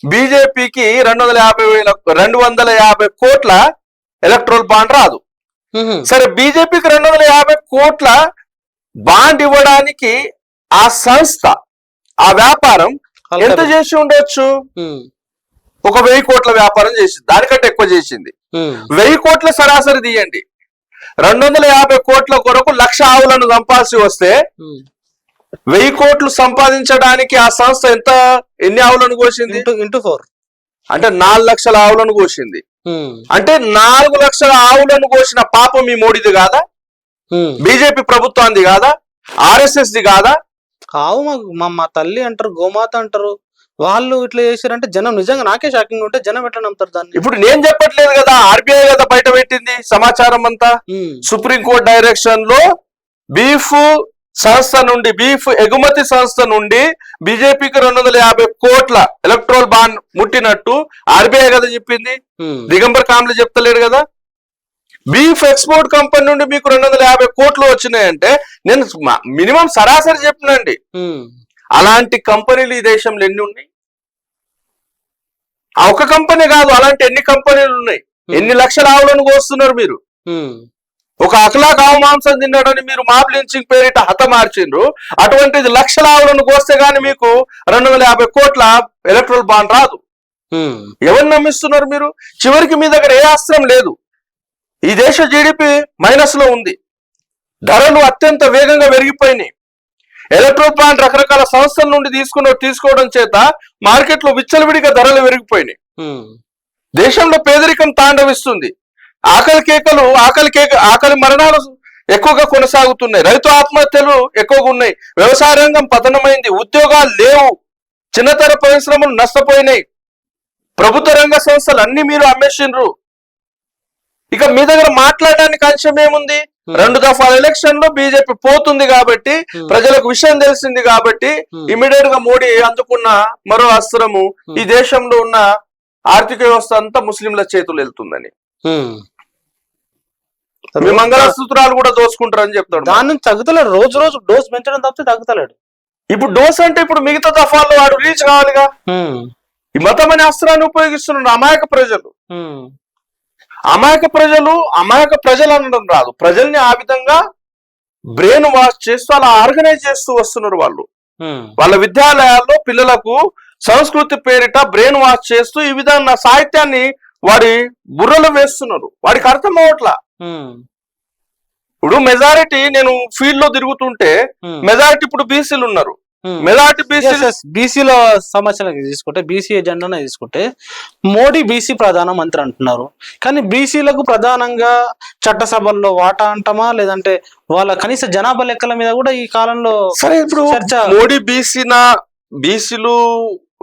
బీజేపీకి 250 కోట్ల ఎలక్ట్రోల్ బాండ్ రాదు. సరే, బీజేపీకి 250 కోట్ల బాండ్ ఇవ్వడానికి ఆ సంస్థ, ఆ వ్యాపారం ఎంత చేసి ఉండొచ్చు? ఒక 1000 కోట్ల వ్యాపారం చేసింది, దానికంటే ఎక్కువ చేసింది. 1000 కోట్ల సరాసరి తీయండి. 250 కోట్ల కొరకు 1,00,000 ఆవులను చంపాల్సి వస్తే 1000 కోట్లు సంపాదించడానికి ఆ సంస్థ ఎన్ని ఆవులను కోసింది? ఇంటూ 4 అంటే 4,00,000 ఆవులను కోసింది. అంటే 4,00,000 ఆవులను కోసిన పాపం మీ మోడీది కాదా? బీజేపీ ప్రభుత్వానికి కాదా? ఆర్ఎస్ఎస్ ది కాదా? ఆవు మా తల్లి అంటారు, గోమాత అంటారు. వాళ్ళు ఇట్లా చేశారంటే జనం నిజంగా నాకే షాకింగ్ ఉంటే జనం ఎట్లా నమ్ముతారు దాన్ని? ఇప్పుడు నేను చెప్పట్లేదు కదా, ఆర్బీఐ కదా బయట పెట్టింది సమాచారం అంతా. సుప్రీంకోర్టు డైరెక్షన్ లో బీఫ్ సంస్థ నుండి, బీఫ్ ఎగుమతి సంస్థ నుండి బీజేపీకి 250 కోట్ల ఎలక్ట్రోల్ బాండ్ ముట్టినట్టు ఆర్బీఐ కదా చెప్పింది. దిగంబర్ కామ్లే చెప్తలేడు కదా. బీఫ్ ఎక్స్పోర్ట్ కంపెనీ నుండి మీకు 250 కోట్లు వచ్చినాయంటే నేను మినిమం సరాసరి చెప్పినండి. అలాంటి కంపెనీలు ఈ దేశంలో ఎన్ని ఉన్నాయి? ఆ ఒక కంపెనీ కాదు, అలాంటి ఎన్ని కంపెనీలు ఉన్నాయి? ఎన్ని లక్షల ఆవులను కోస్తున్నారు మీరు? ఒక అఖలాక్ ఆవు మాంసం తిన్నాడని మీరు మాబ్ లించింగ్ పేరిట హతమార్చిండ్రు. అటువంటిది 1,00,000 ఆవులను కోస్తే గానీ మీకు 250 కోట్ల ఎలక్ట్రల్ బాండ్ రాదు. ఎవరిని నమ్మిస్తున్నారు మీరు? చివరికి మీ దగ్గర ఏ అస్త్రం లేదు. ఈ దేశ జీడిపి మైనస్ లో ఉంది. ధరలు అత్యంత వేగంగా పెరిగిపోయినాయి. ఎలక్ట్రల్ బాండ్ రకరకాల సంస్థల నుండి తీసుకోవడం చేత మార్కెట్ లో విచ్చలవిడిగా ధరలు పెరిగిపోయినాయి. దేశంలో పేదరికం తాండవిస్తుంది. ఆకలి మరణాలు ఎక్కువగా కొనసాగుతున్నాయి. రైతు ఆత్మహత్యలు ఎక్కువగా ఉన్నాయి. వ్యవసాయ రంగం పతనమైంది. ఉద్యోగాలు లేవు. చిన్నతర పరిశ్రమలు నష్టపోయినాయి. ప్రభుత్వ రంగ సంస్థలు అన్ని మీరు అమ్మేసిండ్రు. ఇక మీ దగ్గర మాట్లాడడానికి అంశం ఏముంది? 2 దఫాల ఎలక్షన్ లో బీజేపీ పోతుంది కాబట్టి, ప్రజలకు విషయం తెలిసింది కాబట్టి ఇమీడియట్ గా మోడీ అందుకున్న మరో అస్త్రము ఈ దేశంలో ఉన్న ఆర్థిక వ్యవస్థ అంతా ముస్లింల చేతులు వెళ్తుందని. మీ మంగళసూత్రాలు కూడా దోసుకుంటారని చెప్తాడు. దాని నుంచి తగ్గుతలేడు. రోజు డోస్ పెంచడం తప్పితే తగ్గుతలేడు. ఇప్పుడు డోస్ అంటే ఇప్పుడు మిగతా దఫాల్లో వాడు రీచ్ కావాలిగా. ఈ మతం అనే అస్త్రాన్ని ఉపయోగిస్తున్నారు అమాయక ప్రజలు. అమాయక ప్రజలు అనడం రాదు, ప్రజల్ని ఆ విధంగా బ్రెయిన్ వాష్ చేస్తూ అలా ఆర్గనైజ్ చేస్తూ వస్తున్నారు వాళ్ళు. వాళ్ళ విద్యాలయాల్లో పిల్లలకు సంస్కృతి పేరిట బ్రెయిన్ వాష్ చేస్తూ ఈ విధంగా సాహిత్యాన్ని వాడి బుర్రలో వేస్తున్నారు. వాడికి అర్థం అవట్లా. ఇప్పుడు మెజారిటీ, నేను ఫీల్డ్ లో తిరుగుతుంటే మెజారిటీ ఇప్పుడు బీసీలు ఉన్నారు. మెజారిటీ బీసీల సమస్యలకు తీసుకుంటే, బీసీ ఎజెండానే తీసుకుంటే మోడీ బీసీ ప్రధాన మంత్రి అంటున్నారు. కానీ బీసీలకు ప్రధానంగా చట్టసభల్లో వాటా అంటామా, లేదంటే వాళ్ళ కనీస జనాభా లెక్కల మీద కూడా ఈ కాలంలో సరే ఇప్పుడు మోడీ బీసీలు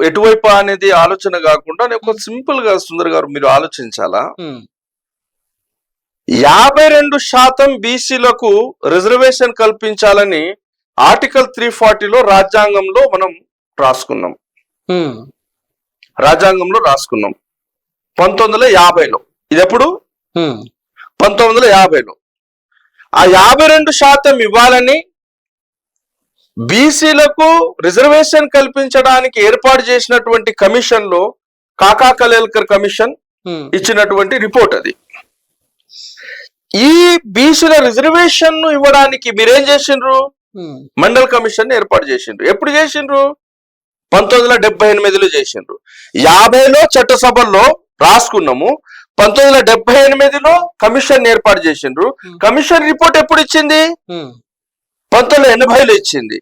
ఎటువైపు అనేది ఆలోచన కాకుండా నేను సింపుల్ గా సుందర్ గారు మీరు ఆలోచించాలా. 52% బీసీలకు రిజర్వేషన్ కల్పించాలని ఆర్టికల్ 340లో రాజ్యాంగంలో మనం రాసుకున్నాం. 1950లో. ఇది ఎప్పుడు? 1950లో. ఆ 52% ఇవ్వాలని బీసీలకు రిజర్వేషన్ కల్పించడానికి ఏర్పాటు చేసినటువంటి కమిషన్ లో కాకా కలేల్కర్ కమిషన్ ఇచ్చినటువంటి రిపోర్ట్ అది. ఈ బీసీల రిజర్వేషన్ ను ఇవ్వడానికి మీరేం చేసిండ్రు? మండల్ కమిషన్ ఏర్పాటు చేసిండ్రు. ఎప్పుడు చేసిండ్రు? 1978లో చేసిండ్రు. 50లో చట్టసభల్లో రాసుకున్నాము. 1978లో కమిషన్ ఏర్పాటు చేసిండ్రు. కమిషన్ రిపోర్ట్ ఎప్పుడు ఇచ్చింది? 1980లో ఇచ్చింది.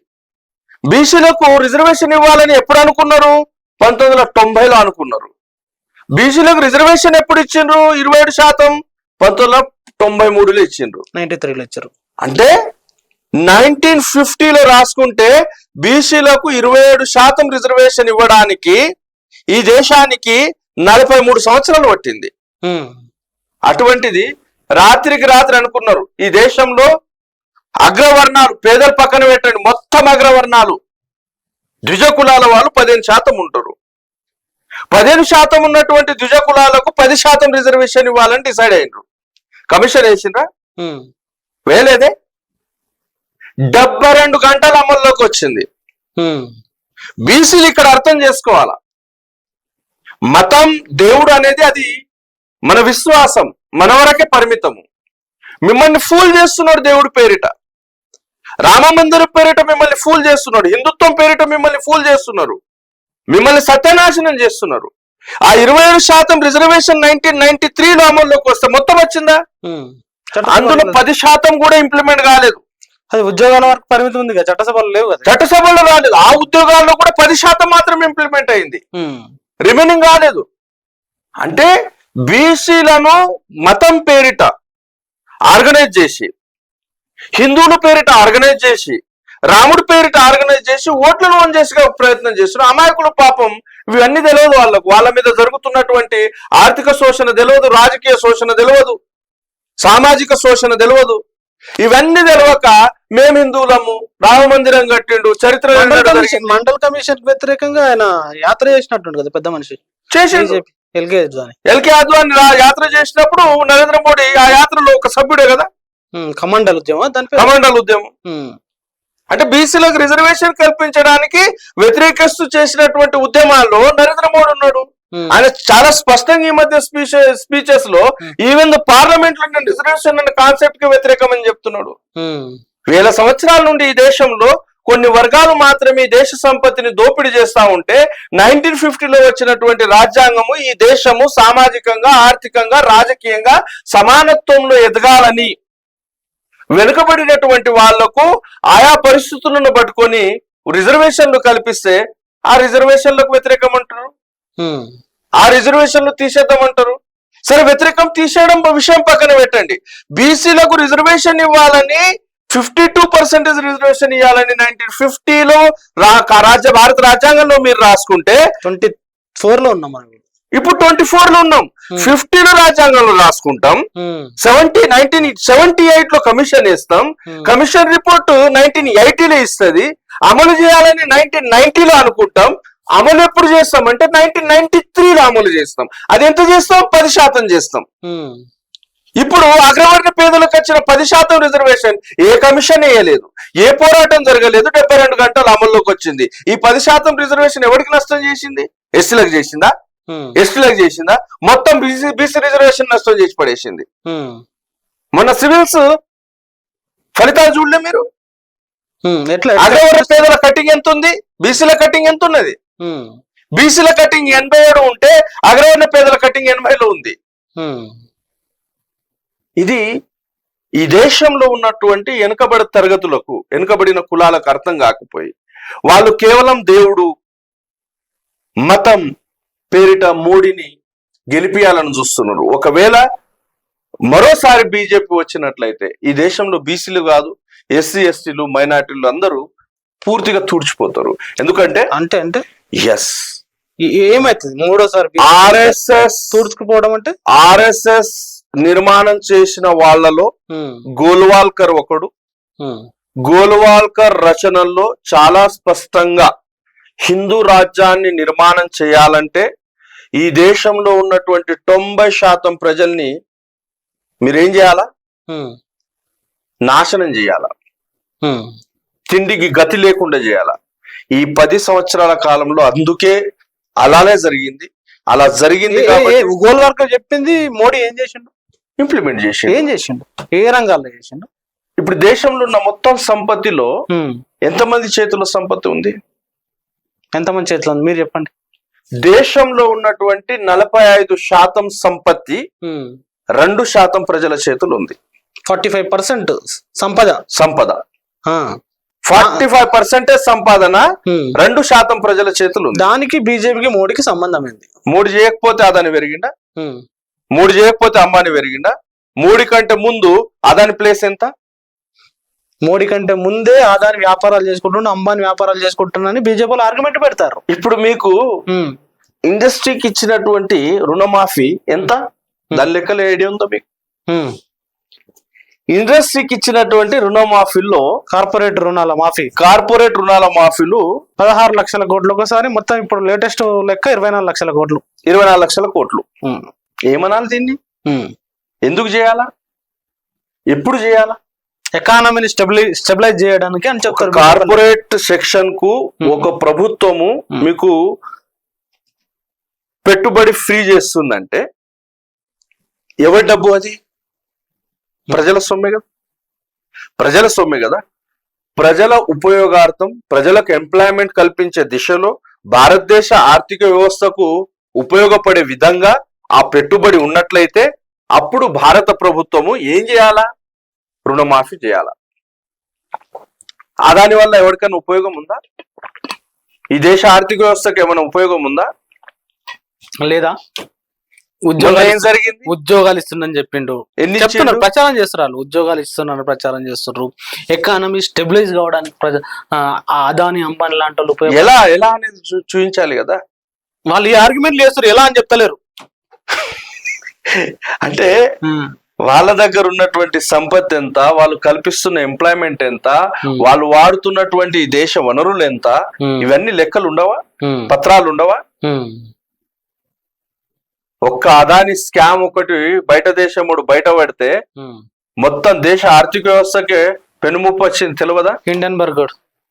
బీసీలకు రిజర్వేషన్ ఇవ్వాలని ఎప్పుడు అనుకున్నారు? 1990లో అనుకున్నారు. బీసీలకు రిజర్వేషన్ ఎప్పుడు ఇచ్చిండ్రు? 27% 1993లో ఇచ్చిండ్రు. 93లో ఇచ్చారు. అంటే 1950లో రాసుకుంటే బీసీలకు 27% రిజర్వేషన్ ఇవ్వడానికి ఈ దేశానికి 43 సంవత్సరాలు పట్టింది. అటువంటిది రాత్రికి రాత్రి అనుకున్నారు ఈ దేశంలో అగ్రవర్ణాలు, పేదలు పక్కన పెట్టండి, మొత్తం అగ్రవర్ణాలు ద్విజ కులాల వాళ్ళు 15% ఉంటారు. 15% ఉన్నటువంటి ద్విజ కులాలకు 10% రిజర్వేషన్ ఇవ్వాలని డిసైడ్ అయినరు. కమిషన్ వేసిండ్రా? వేలేదే. 72 గంటల అమల్లోకి వచ్చింది. బీసీలు ఇక్కడ అర్థం చేసుకోవాలా, మతం దేవుడు అనేది అది మన విశ్వాసం, మన వరకే పరిమితము. మిమ్మల్ని ఫూల్ చేస్తున్నాడు దేవుడి పేరిట, రామ మందిరం పేరిట మిమ్మల్ని ఫూల్ చేస్తున్నాడు, హిందుత్వం పేరిట మిమ్మల్ని ఫూల్ చేస్తున్నారు, మిమ్మల్ని సత్యనాశనం చేస్తున్నారు. ఆ 27% రిజర్వేషన్ 1993లో అమల్లోకి వస్తే మొత్తం వచ్చిందా? అందులో 10% కూడా ఇంప్లిమెంట్ కాలేదు. అది ఉద్యోగాల వరకు పరిమితం ఉంది కదా, చట్టసభలు లేవు కదా. చట్టసభలో రాలేదు. ఆ ఉద్యోగాల్లో కూడా 10% మాత్రం ఇంప్లిమెంట్ అయింది, రిమైనింగ్ కాలేదు. అంటే బీసీలను మతం పేరిట ఆర్గనైజ్ చేసి, హిందువుల పేరిట ఆర్గనైజ్ చేసి, రాముడి పేరిట ఆర్గనైజ్ చేసి ఓట్లను ఓన్ చేసే ప్రయత్నం చేస్తున్నారు. అమాయకులు పాపం ఇవన్నీ తెలియదు వాళ్ళకు. వాళ్ళ మీద జరుగుతున్నటువంటి ఆర్థిక శోషణ తెలియదు, రాజకీయ శోషణ తెలియదు, సామాజిక శోషణ తెలియదు. ఇవన్నీ తెలియక మేము హిందువులము, రామ మందిరం కట్టిండు, చరిత్ర మండల్ కమిషన్ వ్యతిరేకంగా ఆయన యాత్ర చేసినట్టు కదా పెద్ద మనిషి చేసిండు. ఎల్కే అద్వాని యాత్ర చేసినప్పుడు నరేంద్ర మోడీ ఆ యాత్రలో ఒక సభ్యుడే కదా. కమండల్ ఉద్యమం, కమండల్ ఉద్యమం అంటే బీసీలకు రిజర్వేషన్ కల్పించడానికి వ్యతిరేకిస్తూ చేసినటువంటి ఉద్యమాల్లో నరేంద్ర మోడీ ఉన్నాడు. ఆయన చాలా స్పష్టంగా ఈ మధ్య స్పీచెస్ లో ఈవెన్ పార్లమెంట్ లో రిజర్వేషన్ అనే కాన్సెప్ట్ కి వ్యతిరేకమని చెప్తున్నాడు. వేల సంవత్సరాల నుండి ఈ దేశంలో కొన్ని వర్గాలు మాత్రమే ఈ దేశ సంపత్తిని దోపిడీ చేస్తా ఉంటే 1950లో వచ్చినటువంటి రాజ్యాంగము ఈ దేశము సామాజికంగా, ఆర్థికంగా, రాజకీయంగా సమానత్వంలో ఎదగాలని వెనుకబడినటువంటి వాళ్లకు ఆయా పరిస్థితులను పట్టుకొని రిజర్వేషన్లు కల్పిస్తే ఆ రిజర్వేషన్లకు వ్యతిరేకం అంటారు, ఆ రిజర్వేషన్లు తీసేద్దామంటారు. సరే, వ్యతిరేకం తీసేయడం విషయం పక్కన పెట్టండి. బీసీలకు రిజర్వేషన్ ఇవ్వాలని 52% రిజర్వేషన్ ఇవ్వాలని 1950లో భారత రాజ్యాంగంలో మీరు రాసుకుంటే 24లో ఉన్నాం మనం, ఇప్పుడు 24లో ఉన్నాం. 50లో రాజ్యాంగంలో రాసుకుంటాం, 1978లో కమిషన్ ఇస్తాం, కమిషన్ రిపోర్ట్ 1980లో ఇస్తుంది, అమలు చేయాలని 1990లో అనుకుంటాం. అమలు ఎప్పుడు చేస్తాం అంటే 1993లో అమలు చేస్తాం. అది ఎంత చేస్తాం? 10% చేస్తాం. ఇప్పుడు అగ్రవర్ణ పేదలకు వచ్చిన 10% రిజర్వేషన్ ఏ కమిషన్ వేయలేదు, ఏ పోరాటం జరగలేదు. 72 గంటలు అమల్లోకి వచ్చింది. ఈ 10% రిజర్వేషన్ ఎవరికి నష్టం చేసింది? ఎస్సీలకు చేసిందా? ఎస్టీలకు చేసిందా? మొత్తం బీసీ రిజర్వేషన్ నష్టం చేసి పడేసింది. మొన్న సివిల్స్ ఫలితాలు చూడలే మీరు? అగ్రవర్ణ పేదల కటింగ్ ఎంత ఉంది, బీసీల కటింగ్ ఎంత ఉన్నది? బీసీల కటింగ్ 87 ఉంటే అగ్రవర్ణ పేదల కటింగ్ 80లో ఉంది. ఇది ఈ దేశంలో ఉన్నటువంటి వెనుకబడిన కులాలకు అర్థం కాకపోయి వాళ్ళు కేవలం దేవుడు, మతం పేరిట మోడీని గెలిపియాలని చూస్తున్నారు. ఒకవేళ మరోసారి బీజేపీ వచ్చినట్లయితే ఈ దేశంలో బీసీలు కాదు, ఎస్సీ ఎస్టీలు, మైనార్టీలు అందరూ పూర్తిగా తుడిచిపోతారు. ఎందుకంటే అంటే ఎస్ ఏమైతుంది మూడోసారి ఆర్ఎస్ఎస్ తుడుచుకుపోవడం అంటే, ఆర్ఎస్ఎస్ నిర్మాణం చేసిన వాళ్లలో గోల్వాల్కర్ ఒకడు. గోల్వాల్కర్ రచనల్లో చాలా స్పష్టంగా హిందూ రాజ్యాన్ని నిర్మాణం చేయాలంటే ఈ దేశంలో ఉన్నటువంటి 90% ప్రజల్ని మీరేం చేయాలా? నాశనం చేయాలా, తిండికి గతి లేకుండా చేయాలా. ఈ 10 సంవత్సరాల కాలంలో అందుకే అలానే జరిగింది. అలా జరిగింది కాబట్టి గోల్వాల్కర్ చెప్పింది మోడీ ఏం చేసిండు? ఇంప్లిమెంట్ చేసి ఏం చేసిండు? ఏ రంగాల్లో చేసిండు? ఇప్పుడు దేశంలో ఉన్న మొత్తం సంపత్తిలో ఎంతమంది చేతుల్లో సంపత్తి ఉంది? ఎంతమంది చేతిలో ఉంది మీరు చెప్పండి. దేశంలో ఉన్నటువంటి 45% సంపత్తి 2% ప్రజల చేతులు ఉంది. 45% సంపద. 45% సంపాదన 2% ప్రజల చేతులు ఉంది. దానికి బీజేపీకి మోడీకి సంబంధం ఏంది? 3 చేయకపోతే అదాని పెరిగిందా? 3 చేయకపోతే అంబానీ పెరిగిందా? 3 కంటే ముందు అదాని ప్లేస్ ఎంత? మోడీ కంటే ముందే అదాని వ్యాపారాలు చేసుకుంటున్నా, అంబానీ వ్యాపారాలు చేసుకుంటున్నా బీజేపీలో ఆర్గ్యుమెంట్ పెడతారు. ఇప్పుడు మీకు ఇండస్ట్రీకి ఇచ్చినటువంటి రుణమాఫీ ఎంత? దాని లెక్కలు ఐడియా ఉందో మీకు? ఇండస్ట్రీకి ఇచ్చినటువంటి రుణమాఫీల్లో కార్పొరేట్ రుణాల మాఫీలు 16 లక్షల కోట్లు ఒకసారి, మొత్తం ఇప్పుడు లేటెస్ట్ లెక్క 24 లక్షల కోట్లు. 24 లక్షల కోట్లు. ఏమనాలి దీన్ని? ఎందుకు చేయాలా? ఎప్పుడు చేయాలా? ఎకానమీని స్టెబిలైజ్ చేయడానికి అని చెప్తారు. కార్పొరేట్ సెక్షన్ కు ఒక ప్రభుత్వము మీకు పెట్టుబడి ఫ్రీ చేస్తుందంటే ఎవరి డబ్బు అది? ప్రజల సొమ్మే కదా. ప్రజల ఉపయోగార్థం, ప్రజలకు ఎంప్లాయ్మెంట్ కల్పించే దిశలో భారతదేశ ఆర్థిక వ్యవస్థకు ఉపయోగపడే విధంగా ఆ పెట్టుబడి ఉన్నట్లయితే అప్పుడు భారత ప్రభుత్వము ఏం చేయాలా? రుణమాఫీ చేయాలా. దాని వల్ల ఎవరికైనా ఉపయోగం ఉందా? ఈ దేశ ఆర్థిక వ్యవస్థకు ఏమైనా ఉపయోగం ఉందా? లేదా? ఏం జరిగింది? ఉద్యోగాలు ఇస్తుందని చెప్పిండు, ప్రచారం చేస్తున్నారు. ఉద్యోగాలు ఇస్తున్నారు, ప్రచారం చేస్తున్నారు. ఎకానమీ స్టెబిలైజ్ కావడానికి అదాని, అంబానీ లాంటి వాళ్ళు ఎలా అనేది చూపించాలి కదా. వాళ్ళు ఈ ఆర్గ్యుమెంట్లు చేస్తారు, ఎలా అని చెప్తలేరు. అంటే వాళ్ళ దగ్గర ఉన్నటువంటి సంపత్తి ఎంత, వాళ్ళు కల్పిస్తున్న ఎంప్లాయ్మెంట్ ఎంత, వాళ్ళు వాడుతున్నటువంటి దేశ వనరులు ఎంత, ఇవన్నీ లెక్కలు ఉండవా? పత్రాలు ఉండవా? ఒక్క అదాని స్కామ్ ఒకటి బయట దేశముడు బయట పడితే మొత్తం దేశ ఆర్థిక వ్యవస్థకి పెనుముప్పు వచ్చింది, తెలియదా? హిండెన్బర్గ్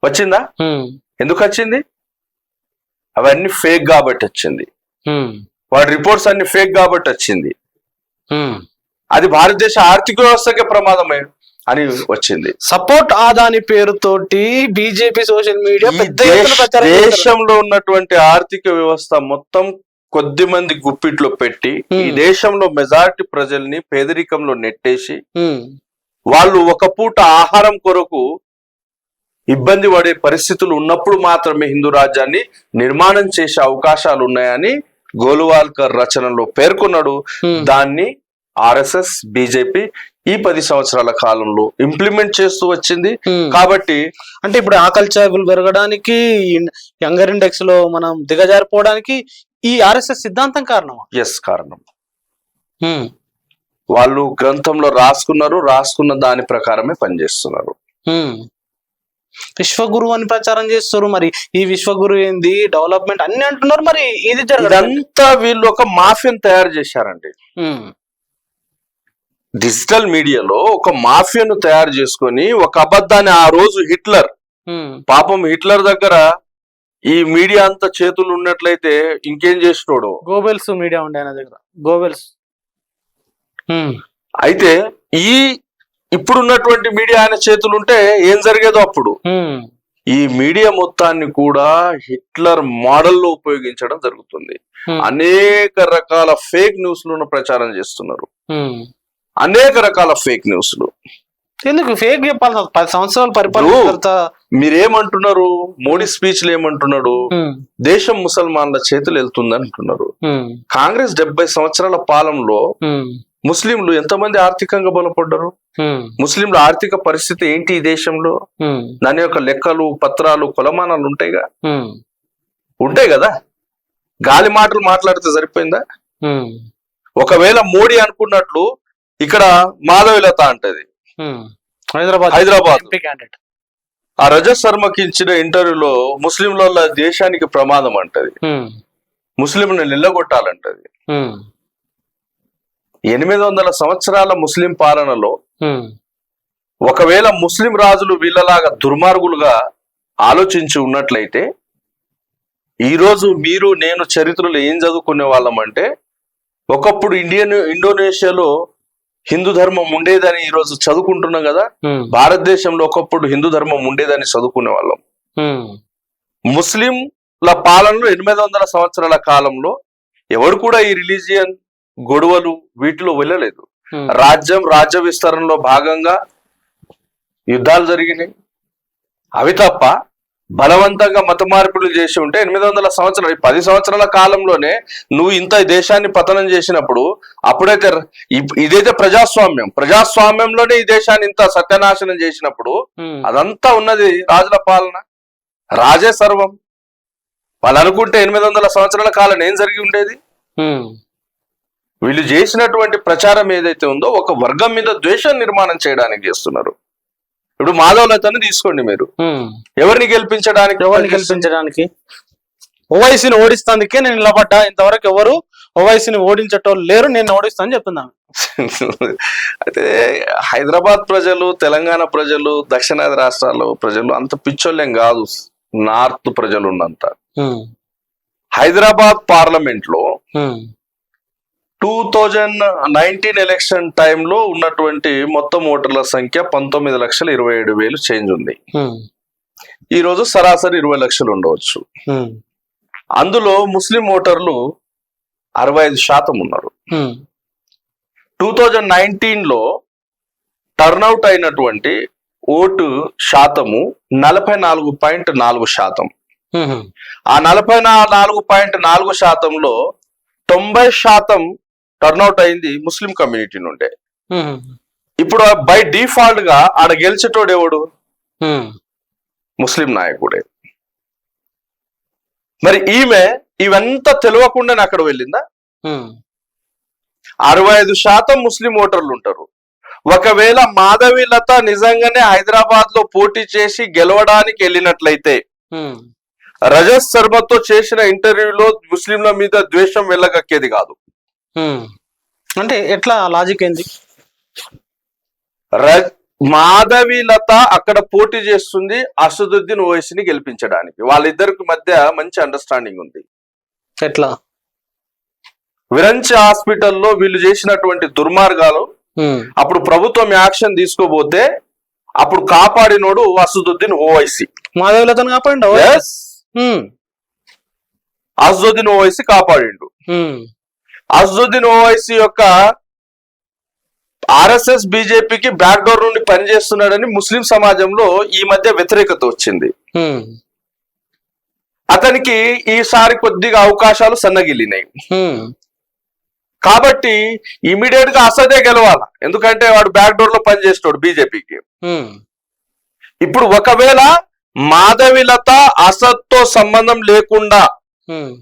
వచ్చిందా? ఎందుకు వచ్చింది? అవన్నీ ఫేక్ కాబట్టి వచ్చింది. వాడి రిపోర్ట్స్ అన్ని ఫేక్ కాబట్టి వచ్చింది. అది భారతదేశ ఆర్థిక వ్యవస్థకే ప్రమాదమే అని వచ్చింది. సపోర్ట్ అదాని పేరుతోటి బీజేపీ సోషల్ మీడియా దేశంలో ఉన్నటువంటి ఆర్థిక వ్యవస్థ మొత్తం కొద్ది మంది గుప్పిట్లో పెట్టి ఈ దేశంలో మెజారిటీ ప్రజల్ని పేదరికంలో నెట్టేసి వాళ్ళు ఒక పూట ఆహారం కొరకు ఇబ్బంది పడే పరిస్థితులు ఉన్నప్పుడు మాత్రమే హిందూ రాజ్యాన్ని నిర్మాణం చేసే అవకాశాలు ఉన్నాయని గోల్వాల్కర్ రచనలో పేర్కొన్నాడు. దాన్ని ఆర్ఎస్ఎస్, బీజేపీ ఈ 10 సంవత్సరాల కాలంలో ఇంప్లిమెంట్ చేస్తూ వచ్చింది. కాబట్టి అంటే ఇప్పుడు ఆకలి చావులు పెరగడానికి, యంగర్ ఇండెక్స్ లో మనం దిగజారిపోవడానికి ఈ ఆర్ఎస్ఎస్ సిద్ధాంతం కారణమా? ఎస్, కారణం. వాళ్ళు గ్రంథంలో రాసుకున్న దాని ప్రకారమే పనిచేస్తున్నారు. విశ్వగురు అని ప్రచారం చేస్తారు. మరి ఈ విశ్వగురు ఏంది, డెవలప్మెంట్ అన్ని అంటున్నారు. మరి ఇది ఇదంతా వీళ్ళు ఒక మాఫియాను తయారు చేశారండి. డిజిటల్ మీడియాలో ఒక మాఫియాను తయారు చేసుకొని ఒక అబద్ధాన్ని, ఆ రోజు హిట్లర్ పాపం హిట్లర్ దగ్గర ఈ మీడియా అంతా చేతులు ఉన్నట్లయితే ఇంకేం చేసినోడు. గోబెల్స్ మీడియా ఉండే ఆయన దగ్గర, గోబెల్స్. అయితే ఇప్పుడున్నటువంటి మీడియా ఆయన చేతులు ఉంటే ఏం జరిగేదో అప్పుడు. ఈ మీడియా మొత్తాన్ని కూడా హిట్లర్ మోడల్లో ఉపయోగించడం జరుగుతుంది. అనేక రకాల ఫేక్ న్యూస్లను ప్రచారం చేస్తున్నారు. అనేక రకాల ఫేక్ న్యూస్లు. ఎందుకు ఫేక్ చెప్పాలి? 10 సంవత్సరాలు పరిపాలన మీరేమంటున్నారు? మోడీ స్పీచ్ లో ఏమంటున్నాడు? దేశం ముసల్మాన్ల చేతులు వెళ్తుంది అంటున్నారు. కాంగ్రెస్ 70 సంవత్సరాల పాలనలో ముస్లింలు ఎంతమంది ఆర్థికంగా బలపడ్డారు? ముస్లింల ఆర్థిక పరిస్థితి ఏంటి ఈ దేశంలో? దాని యొక్క లెక్కలు, పత్రాలు, కొలమానాలు ఉంటాయి కదా. గాలి మాటలు మాట్లాడితే సరిపోయిందా? ఒకవేళ మోడీ అనుకున్నట్లు ఇక్కడ మాధవిలత అంటది, హైదరాబాద్ ఆ రజత్ శర్మకి ఇచ్చిన ఇంటర్వ్యూలో ముస్లింల దేశానికి ప్రమాదం అంటది, ముస్లింని నిల్లగొట్టాలంటది. 800 సంవత్సరాల ముస్లిం పాలనలో ఒకవేళ ముస్లిం రాజులు వీళ్ళలాగా దుర్మార్గులుగా ఆలోచించి ఉన్నట్లయితే ఈరోజు మీరు నేను చరిత్రలో ఏం చదువుకునే వాళ్ళం అంటే, ఒకప్పుడు ఇండోనేషియాలో హిందూ ధర్మం ఉండేదని ఈరోజు చదువుకుంటున్నాం కదా. భారతదేశంలో ఒకప్పుడు హిందూ ధర్మం ఉండేదని చదువుకునే వాళ్ళం. ముస్లింల పాలనలో 800 సంవత్సరాల కాలంలో ఎవరు కూడా ఈ రిలీజియన్ గొడవలు వీటిలో వెళ్ళలేదు. రాజ్య విస్తరణలో భాగంగా యుద్ధాలు జరిగినాయి, అవి తప్ప బలవంతంగా మత మార్పులు చేసి ఉంటే 800 సంవత్సరాలు 10 సంవత్సరాల కాలంలోనే నువ్వు ఇంత దేశాన్ని పతనం చేసినప్పుడు అప్పుడైతే ఇదైతే ప్రజాస్వామ్యంలోనే ఈ దేశాన్ని ఇంత సత్యనాశనం చేసినప్పుడు అదంతా ఉన్నది రాజుల పాలన, రాజే సర్వం. వాళ్ళు అనుకుంటే 800 సంవత్సరాల కాలం ఏం జరిగి ఉండేది? వీళ్ళు చేసినటువంటి ప్రచారం ఏదైతే ఉందో ఒక వర్గం మీద ద్వేషం నిర్మాణం చేయడానికి చేస్తున్నారు. ఇప్పుడు మాధవ్ లతని తీసుకోండి, మీరు ఎవరిని గెలిపించడానికి ఓవైసీని ఓడిస్తానికే నేను నిలబడ్డా, ఇంతవరకు ఎవరు ఓవైసీని ఓడించేటోళ్ళు లేరు, నేను ఓడిస్తాను చెప్తున్నాను. అయితే హైదరాబాద్ ప్రజలు, తెలంగాణ ప్రజలు, దక్షిణాది రాష్ట్రాల ప్రజలు అంత పిచ్చోళ్ళేం కాదు. నార్త్ ప్రజలు ఉన్నంత హైదరాబాద్ పార్లమెంట్ లో 2019 ఎలక్షన్ టైంలో ఉన్నటువంటి మొత్తం ఓటర్ల సంఖ్య 19,27,000 చేంజ్ ఉంది. ఈ రోజు సరాసరి 20 లక్షలు ఉండవచ్చు. అందులో ముస్లిం ఓటర్లు 65% ఉన్నారు. 2019 లో టర్నౌట్ అయినటువంటి ఓటు శాతము 44.4%. ఆ 44.4%లో 90% టర్నౌట్ అయింది ముస్లిం కమ్యూనిటీ నుండే. ఇప్పుడు బై డిఫాల్ట్ గా ఆడ గెలిచేటోడు ఎవడు? ముస్లిం నాయకుడే. మరి ఈమె ఇవంతా తెలియకుండానే అక్కడ వెళ్ళిందా? 65% ముస్లిం ఓటర్లు ఉంటారు. ఒకవేళ మాధవీలత నిజంగానే హైదరాబాద్ లో పోటీ చేసి గెలవడానికి వెళ్ళినట్లయితే రజత్ శర్మతో చేసిన ఇంటర్వ్యూలో ముస్లింల మీద ద్వేషం వెళ్ళగక్కేది కాదు. అంటే ఎట్లా లాజిక్ ఏంది? మాధవీలత అక్కడ పోటీ చేస్తుంది అసదుద్దీన్ ఓవైసీని గెలిపించడానికి. వాళ్ళిద్దరికి మధ్య మంచి అండర్స్టాండింగ్ ఉంది. ఎట్లా? విరంచి హాస్పిటల్లో వీళ్ళు చేసినటువంటి దుర్మార్గాలు అప్పుడు ప్రభుత్వం యాక్షన్ తీసుకోబోతే అప్పుడు కాపాడినోడు అసదుద్దీన్ ఓవైసీ. మాధవీలతను కాపాడిండు. అసదుద్దీన్ ఓవైసీ కాపాడిండు. అసదుద్దీన్ ఓవైసీ యొక్క ఆర్ఎస్ఎస్ బీజేపీకి బ్యాక్ డోర్ నుండి పనిచేస్తున్నాడని ముస్లిం సమాజంలో ఈ మధ్య వ్యతిరేకత వచ్చింది. అతనికి ఈసారి కొద్దిగా అవకాశాలు సన్నగిల్లినాయి. కాబట్టి ఇమీడియట్ గా అసదే గెలవాల, ఎందుకంటే వాడు బ్యాక్ డోర్ లో పనిచేస్తాడు బీజేపీకి. ఇప్పుడు ఒకవేళ మాధవీలత అసద్తో సంబంధం లేకుండా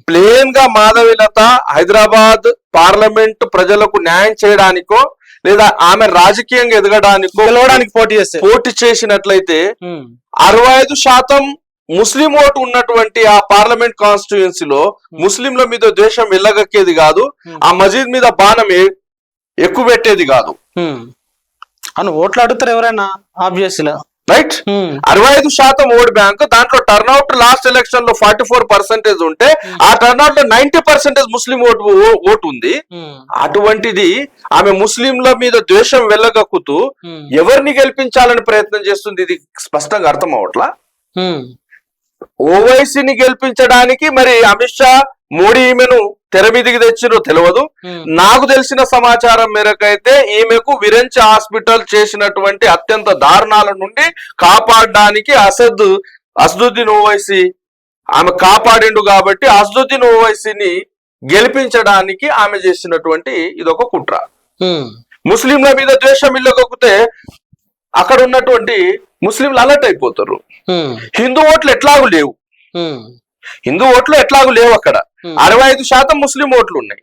ప్లేన్ గా మాధవీలత హైదరాబాద్ పార్లమెంట్ ప్రజలకు న్యాయం చేయడానికో లేదా ఆమె రాజకీయంగా ఎదగడానికో గెలవడానికి పోటీ చేసినట్లయితే 65% ముస్లిం ఓటు ఉన్నటువంటి ఆ పార్లమెంట్ కాన్స్టిట్యుయెన్సీలో ముస్లింల మీద ద్వేషం వెళ్ళగక్కేది కాదు, ఆ మజీద్ మీద బాణం ఎక్కువ పెట్టేది కాదు అని ఓట్లు అడుగుతారు ఎవరైనా. Obviously right. 65% ఓటు బ్యాంక్, దాంట్లో టర్న్అవుట్ లాస్ట్ ఎలక్షన్ లో 44% ఉంటే ఆ టర్న్అవుట్ లో 90% ముస్లిం ఓటు ఉంది. అటువంటిది ఆమె ముస్లింల మీద ద్వేషం వెళ్ళగక్కుతూ ఎవరిని గెలిపించాలని ప్రయత్నం చేస్తుంది, ఇది స్పష్టంగా అర్థం అవట్లా. ఓవైసీని గెలిపించడానికి మరి అమిత్ షా, మోడీ ఈమెను తెర మీదికి తెచ్చిరో తెలియదు. నాకు తెలిసిన సమాచారం మేరకైతే ఈమెకు విరంచి హాస్పిటల్ చేసినటువంటి అత్యంత దారుణాల నుండి కాపాడడానికి అసదుద్దీన్ ఓవైసీ ఆమె కాపాడిండు. కాబట్టి అసదుద్దీన్ ఓవైసీని గెలిపించడానికి ఆమె చేసినటువంటి ఇదొక కుట్ర. ముస్లింల మీద ద్వేషం ఇల్లగొక్కితే అక్కడ ఉన్నటువంటి ముస్లింలు అలర్ట్ అయిపోతారు. హిందూ ఓట్లు ఎట్లాగూ లేవు, అక్కడ 65% ముస్లిం ఓట్లు ఉన్నాయి.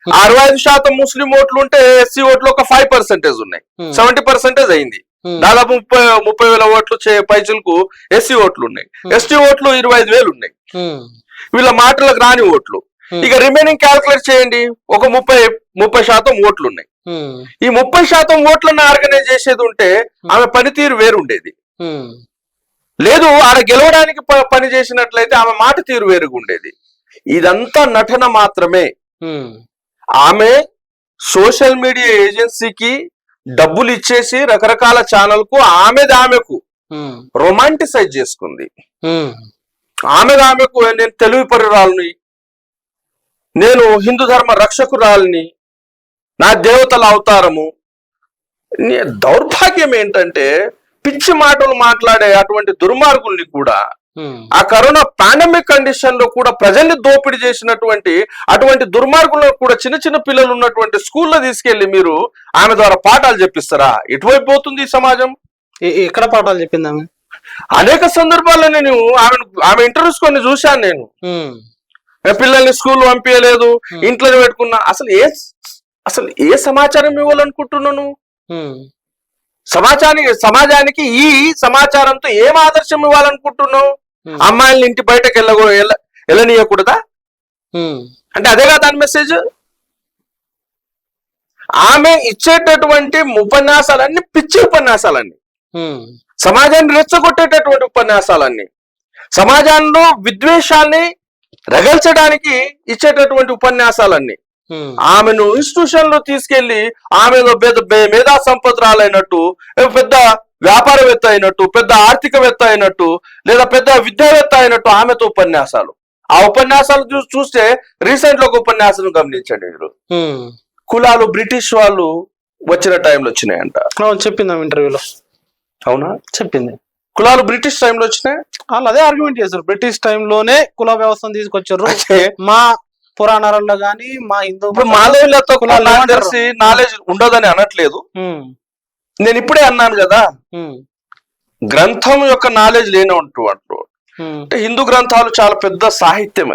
65% ముస్లిం ఓట్లు ఉంటే ఎస్సీ ఓట్లు ఒక 5% ఉన్నాయి, 70% అయింది. దాదాపు 30,000 ఓట్లు పైచులకు ఎస్సీ ఓట్లు ఉన్నాయి. ఎస్టీ ఓట్లు 25,000 ఉన్నాయి. వీళ్ళ మాటలకు రాని ఓట్లు. ఇక రిమైనింగ్ క్యాల్కులేట్ చేయండి, ఒక 30% ఓట్లు ఉన్నాయి. ఈ 30% ఓట్లను ఆర్గనైజ్ చేసేది ఉంటే ఆమె పనితీరు వేరుండేది. లేదు, ఆడ గెలవడానికి పని చేసినట్లయితే ఆమె మాట తీరు వేరుగా ఉండేది. ఇదంతా నటన మాత్రమే. ఆమె సోషల్ మీడియా ఏజెన్సీకి డబ్బులు ఇచ్చేసి రకరకాల ఛానల్ కు ఆమెకు రొమాంటిసైజ్ చేసుకుంది. ఆమెకు నేను తెలుగు పరిరాలని, నేను హిందూ ధర్మ రక్షకురాలని, నా దేవతల అవతారము. దౌర్భాగ్యం ఏంటంటే పిచ్చి మాటలు మాట్లాడే అటువంటి దుర్మార్గుల్ని కూడా ఆ కరోనా పాండమిక్ కండిషన్ లో కూడా ప్రజల్ని దోపిడీ చేసినటువంటి అటువంటి దుర్మార్గులను కూడా చిన్న చిన్న పిల్లలు ఉన్నటువంటి స్కూల్లో తీసుకెళ్లి మీరు ఆమె ద్వారా పాఠాలు చెప్పిస్తారా? ఎటువైపు పోతుంది ఈ సమాజం? ఎక్కడ పాఠాలు చెప్పింది ఆమె? అనేక సందర్భాల్లో నేను ఆమె ఇంటర్వ్యూస్ కొన్ని చూశాను నేను. పిల్లల్ని స్కూల్ పంపించలేదు, ఇంట్లో పెట్టుకున్నా. అసలు ఏ సమాచారం ఇవ్వాలనుకుంటున్నాను? సమాజానికి ఈ సమాచారంతో ఏం ఆదర్శం ఇవ్వాలనుకుంటున్నావు? అమ్మాయిల్ని ఇంటి బయటకు వెళ్ళనీయకూడదా అంటే అదేగా దాని మెసేజ్. ఆమె ఇచ్చేటటువంటి ఉపన్యాసాలన్నీ పిచ్చి ఉపన్యాసాలన్నీ, సమాజాన్ని రెచ్చగొట్టేటటువంటి ఉపన్యాసాలన్నీ, సమాజంలో విద్వేషాన్ని రగల్చడానికి ఇచ్చేటటువంటి ఉపన్యాసాలన్నీ, ఆమెను ఇన్స్టిట్యూషన్ లో తీసుకెళ్లి ఆమెను మేధా సంపత్రాలైనట్టు, పెద్ద వ్యాపారవేత్త అయినట్టు, పెద్ద ఆర్థికవేత్త అయినట్టు, లేదా పెద్ద విద్యావేత్త అయినట్టు ఆమెతో ఉపన్యాసాలు. ఆ ఉపన్యాసాలు చూస్తే రీసెంట్ లో ఒక ఉపన్యాసం గమనించండి మీరు. కులాలు బ్రిటిష్ వాళ్ళు వచ్చిన టైంలో వచ్చినాయంట. చెప్పింది ఇంటర్వ్యూలో. అవునా? చెప్పింది. కులాలు బ్రిటిష్ టైంలో వచ్చినాయి. వాళ్ళు అదే ఆర్గ్యుమెంట్ చేస్తారు, బ్రిటిష్ టైంలోనే కుల వ్యవస్థను తీసుకొచ్చారు. మా పురాణాలలో గాని మా హిందూ మాధవులతో తెలిసి నాలెడ్జ్ ఉండదని అనట్లేదు. నేను ఇప్పుడే అన్నాను కదా, గ్రంథం యొక్క నాలెడ్జ్ లేనట్టు అంటే హిందూ గ్రంథాలు చాలా పెద్ద సాహిత్యం.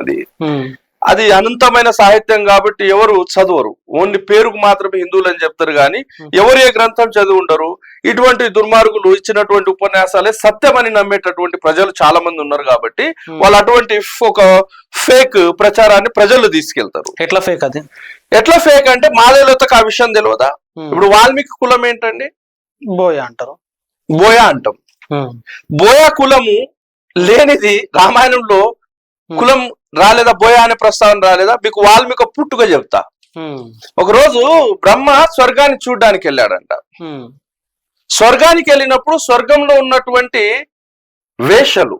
అది అనంతమైన సాహిత్యం కాబట్టి ఎవరు చదవరు, ఓన్లీ పేరుకు మాత్రమే హిందువులు అని చెప్తారు కానీ ఎవరు ఏ గ్రంథం చదివి ఉండరు. ఇటువంటి దుర్మార్గులు ఇచ్చినటువంటి ఉపన్యాసాలే సత్యమని నమ్మేటటువంటి ప్రజలు చాలా మంది ఉన్నారు కాబట్టి వాళ్ళు అటువంటి ఒక ఫేక్ ప్రచారాన్ని ప్రజలు తీసుకెళ్తారు. ఎట్లా ఫేక్? అది ఎట్లా ఫేక్ అంటే మాధవులతకు ఆ విషయం తెలియదా? ఇప్పుడు వాల్మీకి కులం ఏంటండి? బోయా అంటారు. బోయా అంటాం. బోయా కులము లేనిది రామాయణంలో కులం రాలేదా? బోయా అనే ప్రస్తావన రాలేదా? మీకు వాల్మీకి పుట్టుగా చెప్తా. ఒకరోజు బ్రహ్మ స్వర్గాన్ని చూడ్డానికి వెళ్ళాడంట. స్వర్గానికి వెళ్ళినప్పుడు స్వర్గంలో ఉన్నటువంటి వేశ్యలు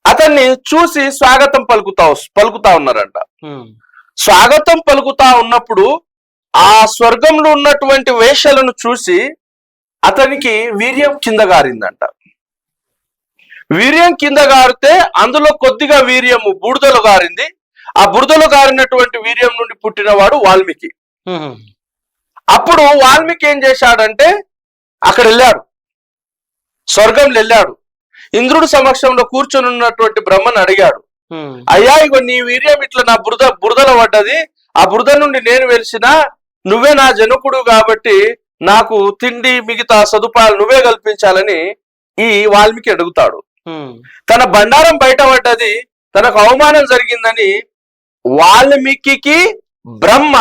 అతన్ని చూసి స్వాగతం పలుకుతా ఉన్నారంట. స్వాగతం పలుకుతా ఉన్నప్పుడు ఆ స్వర్గంలో ఉన్నటువంటి వేశ్యలను చూసి అతనికి వీర్యం కింద గారిందంట. వీర్యం కింద గారితే అందులో కొద్దిగా వీర్యము బురదలో గారింది. ఆ బురదలో గారినటువంటి వీర్యం నుండి పుట్టినవాడు వాల్మీకి. అప్పుడు వాల్మీకి ఏం చేశాడంటే అక్కడ వెళ్ళాడు, స్వర్గంలో వెళ్ళాడు. ఇంద్రుడి సమక్షంలో కూర్చొని ఉన్నటువంటి బ్రహ్మను అడిగాడు, అయ్యా ఇగో నీ వీర్యం ఇట్లా నా బురదలో పడ్డది, ఆ బురద నుండి నేను వెలిసినా నువ్వే నా జనకుడు కాబట్టి నాకు తిండి మిగతా సదుపాయాలు నువ్వే కల్పించాలని ఈ వాల్మీకి అడుగుతాడు. తన బండారం బయటపడ్డది, తనకు అవమానం జరిగిందని వాల్మీకి బ్రహ్మ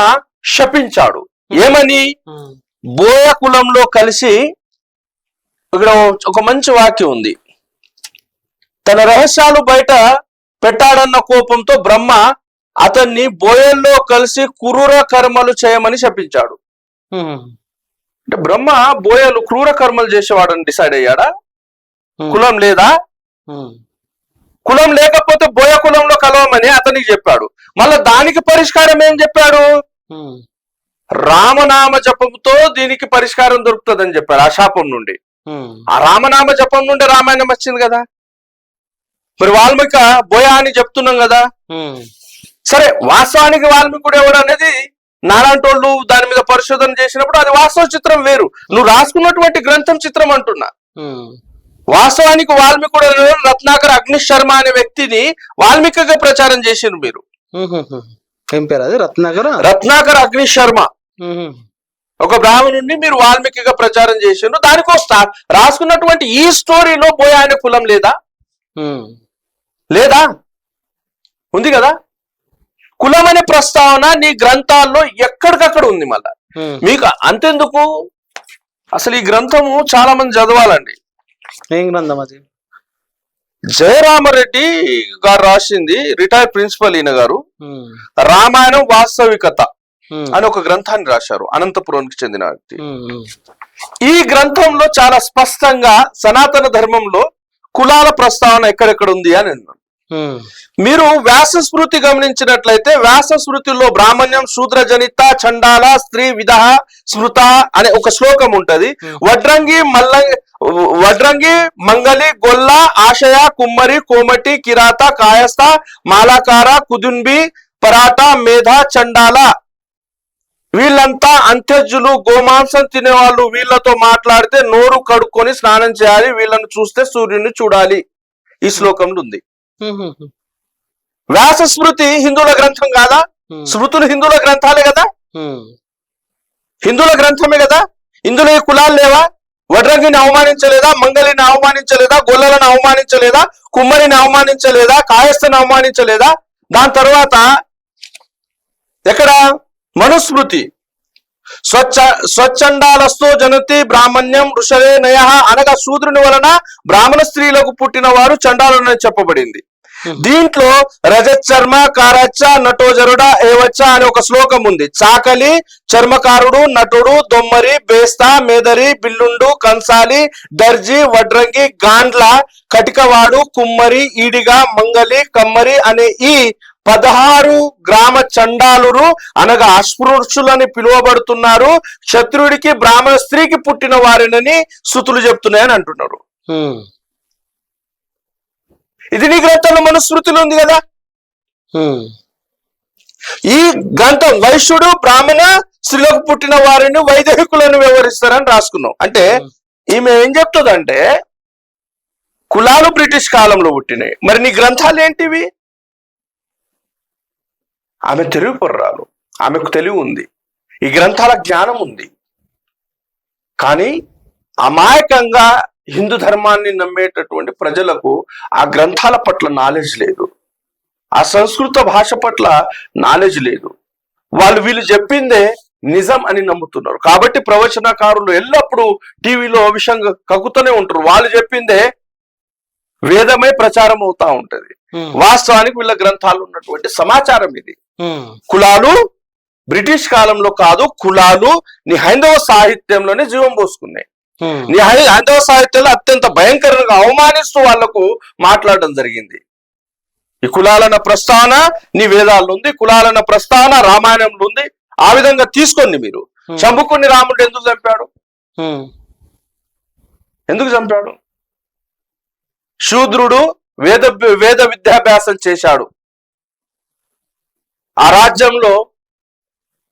శపించాడు. ఏమని? బోయ కులంలో కలిసి ఇక్కడ ఒక మంచి వాక్యం ఉంది, తన రహస్యాలు బయట పెట్టాడన్న కోపంతో బ్రహ్మ అతన్ని బోయల్లో కలిసి క్రూర కర్మలు చేయమని శపించాడు. అంటే బ్రహ్మ బోయలు క్రూర కర్మలు చేసేవాడని డిసైడ్ అయ్యాడా? కులం లేదా? కులం లేకపోతే బోయ కులంలో కలవమని అతనికి చెప్పాడు. మళ్ళా దానికి పరిష్కారం ఏం చెప్పాడు? రామనామ జపంతో దీనికి పరిష్కారం దొరుకుతుందని చెప్పాడు. ఆ శాపం నుండి, ఆ రామనామ జపం నుండి రామాయణం వచ్చింది కదా. మరి వాల్మీకి బోయ అని చెప్తున్నాం కదా. సరే, వాస్తవానికి వాల్మీకుడు ఎవడు అనేది నాలాంటోళ్ళు దాని మీద పరిశోధన చేసినప్పుడు అది వాస్తవ చిత్రం వేరు. నువ్వు రాసుకున్నటువంటి గ్రంథం చిత్రం అంటున్నా. వాస్తవానికి వాల్మీకుడు రత్నాకర్ అగ్ని శర్మ అనే వ్యక్తిని వాల్మీకిగా ప్రచారం చేసిండ్రు మీరు. ఏం పేరు అది? రత్నాకర్ అగ్ని శర్మ, ఒక బ్రాహ్మణుడిని మీరు వాల్మీకిగా ప్రచారం చేసిండ్రు. దానికోసం రాసుకున్నటువంటి ఈ స్టోరీలో బోయా అనే కులం లేదా? లేదా? ఉంది కదా. కులం అనే ప్రస్తావన నీ గ్రంథాల్లో ఎక్కడికక్కడ ఉంది. మళ్ళా మీకు అంతెందుకు, అసలు ఈ గ్రంథము చాలా మంది చదవాలండి. ఏం గ్రంథం అది? జయరామరెడ్డి గారు రాసింది, రిటైర్డ్ ప్రిన్సిపల్ ఈయన గారు, రామాయణం వాస్తవికత అని ఒక గ్రంథాన్ని రాశారు. అనంతపురానికి చెందిన వ్యక్తి. ఈ గ్రంథంలో చాలా స్పష్టంగా సనాతన ధర్మంలో కులాల ప్రస్తావన ఎక్కడెక్కడ ఉంది అని అన్నాను. మీరు వ్యాస స్మృతి గమనించినట్లయితే వ్యాస స్మృతిలో బ్రాహ్మణ్యం శూద్ర జనిత చండాల స్త్రీ విధ స్మృత అనే ఒక శ్లోకం ఉంటది. వడ్రంగి మంగలి గొల్ల ఆశయ కుమ్మరి కోమటి కిరాత కాయస్థ మాలాకార కుదుంబి పరాట మేధ చండాల వీళ్ళంతా అంత్యజులు, గోమాంసం తినేవాళ్ళు. వీళ్ళతో మాట్లాడితే నోరు కడుక్కొని స్నానం చేయాలి, వీళ్ళను చూస్తే సూర్యుని చూడాలి. ఈ శ్లోకంలో ఉంది. వ్యాస స్మృతి హిందువుల గ్రంథం కాదా? స్మృతులు హిందువుల గ్రంథాలే కదా, హిందువుల గ్రంథమే కదా. ఇందులో ఈ కులాలు లేవా? వడ్రంగిని అవమానించలేదా? మంగళిని అవమానించలేదా? గొల్లలను అవమానించలేదా? కుమ్మరిని అవమానించలేదా? కాయస్థను అవమానించలేదా? దాని తర్వాత ఎక్కడ మనుస్మృతి స్వచ్ఛండాలస్తో జనతి బ్రాహ్మణ్యం ఋషలే నయ అనగా శూద్రుని వలన బ్రాహ్మణ స్త్రీలకు పుట్టిన వారు చండాలని చెప్పబడింది. దీంట్లో రజచర్మ కారచ్చ నటోజరుడ ఏవచ్చ అనే ఒక శ్లోకం ఉంది. చాకలి, చర్మకారుడు, నటుడు, దొమ్మరి, బేస్తా, మేదరి, బిల్లుండు, కంసాలి, దర్జీ, వడ్రంగి, గాండ్ల, కటికవాడు, కుమ్మరి, ఈడిగా, మంగలి, కమ్మరి అనే ఈ 16 గ్రామ చండాలురు అనగా అస్పృశ్యులని పిలువబడుతున్నారు. క్షత్రుడికి బ్రాహ్మణ స్త్రీకి పుట్టిన వారినని శృతులు చెప్తున్నాయని అంటున్నారు. ఇది నీ గ్రంథంలో మనుస్మృతిలో ఉంది కదా. ఈ గ్రంథం వైశ్యుడు బ్రాహ్మణ స్త్రీలకు పుట్టిన వారిని వైదేహికులను వ్యవహరిస్తారని రాసుకున్నాం. అంటే ఈమె ఏం చెప్తుందంటే కులాలు బ్రిటిష్ కాలంలో పుట్టినాయి, మరి నీ గ్రంథాలు ఏంటివి? ఆమె తెలివి పొర్రాలు, ఆమెకు తెలివి ఉంది, ఈ గ్రంథాల జ్ఞానం ఉంది. కానీ అమాయకంగా హిందూ ధర్మాన్ని నమ్మేటటువంటి ప్రజలకు ఆ గ్రంథాల పట్ల నాలెడ్జ్ లేదు, ఆ సంస్కృత భాష పట్ల నాలెడ్జ్ లేదు. వీళ్ళు చెప్పిందే నిజం అని నమ్ముతున్నారు. కాబట్టి ప్రవచనకారులు ఎల్లప్పుడూ టీవీలో విషయం కక్కుతూనే ఉంటారు. వాళ్ళు చెప్పిందే వేదమై ప్రచారం అవుతా ఉంటది. వాస్తవానికి వీళ్ళ గ్రంథాలు ఉన్నటువంటి సమాచారం ఇది. కులాలు బ్రిటిష్ కాలంలో కాదు, కులాలు నీ హైందవ సాహిత్యంలోనే జీవం పోసుకున్నాయి. నీ హైందవ సాహిత్యంలో అత్యంత భయంకరంగా అవమానిస్తూ వాళ్లకు మాట్లాడడం జరిగింది. ఈ కులాలన్న ప్రస్తావన నీ వేదాల్లో ఉంది, కులాలన్న ప్రస్తావన రామాయణంలో ఉంది. ఆ విధంగా తీసుకోండి మీరు. శంభుకుని రాముడు ఎందుకు చంపాడు? ఎందుకు చంపాడు? శూద్రుడు వేద విద్యాభ్యాసం చేశాడు. ఆ రాజ్యంలో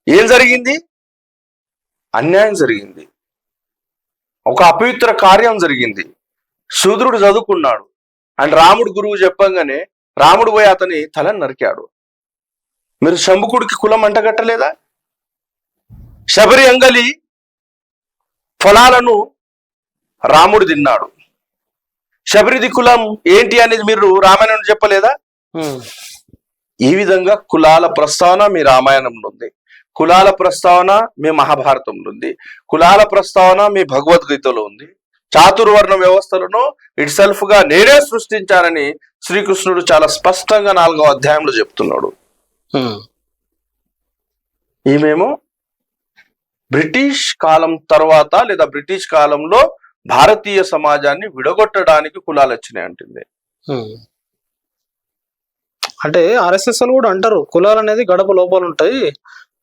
ఏం జరిగింది? అన్యాయం జరిగింది, ఒక అపవిత్ర కార్యం జరిగింది. శూద్రుడు చదువుకున్నాడు అండ్ రాముడు గురువు చెప్పంగానే రాముడు పోయి అతని తలని నరికాడు. మీరు శంభుకుడికి కులం అంటగట్టలేదా? శబరి అంగలి ఫలాలను రాముడు తిన్నాడు. శబరిది కులం ఏంటి అనేది మీరు రామాయణం చెప్పలేదా? ఈ విధంగా కులాల ప్రస్తావన మీ రామాయణంలో ఉంది, కులాల ప్రస్తావన మీ మహాభారతంలో ఉంది, కులాల ప్రస్తావన మీ భగవద్గీతలో ఉంది. చాతుర్వర్ణ వ్యవస్థలను ఇట్ సెల్ఫ్ గా నేనే సృష్టించానని శ్రీకృష్ణుడు చాలా స్పష్టంగా 4వ అధ్యాయంలో చెప్తున్నాడు. ఈమెమో బ్రిటిష్ కాలం తర్వాత లేదా బ్రిటిష్ కాలంలో భారతీయ సమాజాన్ని విడగొట్టడానికి కులాలు వచ్చినాయి అంటుంది. అంటే ఆర్ఎస్ఎస్ కూడా అంటారు కులాలు అనేది గడప లోపల ఉంటాయి,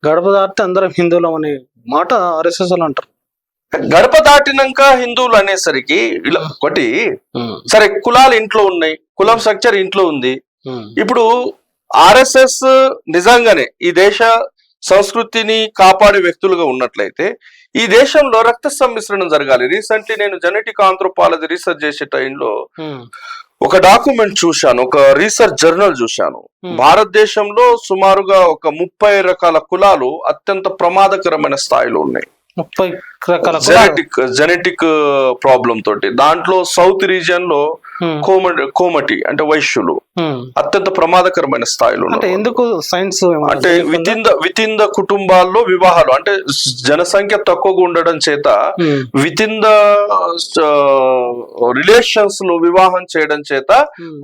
గడప దాటితే అందరం హిందువులం అనే మాట ఆర్ఎస్ఎస్ అంటారు. గడప దాటినాక హిందువులు అనేసరికి ఇలా ఒకటి సరే కులాలు ఇంట్లో ఉన్నాయి, కులం స్ట్రక్చర్ ఇంట్లో ఉంది. ఇప్పుడు ఆర్ఎస్ఎస్ నిజంగానే ఈ దేశ సంస్కృతిని కాపాడే వ్యక్తులుగా ఉన్నట్లయితే ఈ దేశంలో రక్త సమ్మిశ్రణం జరగాలి. రీసెంట్లీ నేను జెనెటిక్ ఆంథ్రోపాలజీ రీసెర్చ్ చేసే టైంలో ఒక డాక్యుమెంట్ చూశాను, ఒక రీసెర్చ్ జర్నల్ చూశాను. భారతదేశంలో సుమారుగా ఒక 30 రకాల కులాలు అత్యంత ప్రమాదకరమైన స్థాయిలో ఉన్నాయి. 30 రకాల జెనెటిక్ ప్రాబ్లం తోటి. దాంట్లో సౌత్ రీజియన్ లో కోమటి అంటే వైశ్యులు అత్యంత ప్రమాదకరమైన స్థాయిలో ఉన్నారు. ఎందుకు సైన్స్ అంటే విత్ ఇన్ ద కుటుంబాల్లో వివాహాలు అంటే జనసంఖ్య తక్కువగా ఉండడం చేత విత్ ఇన్ ద రిలేషన్స్ లో వివాహం చేయడం చేత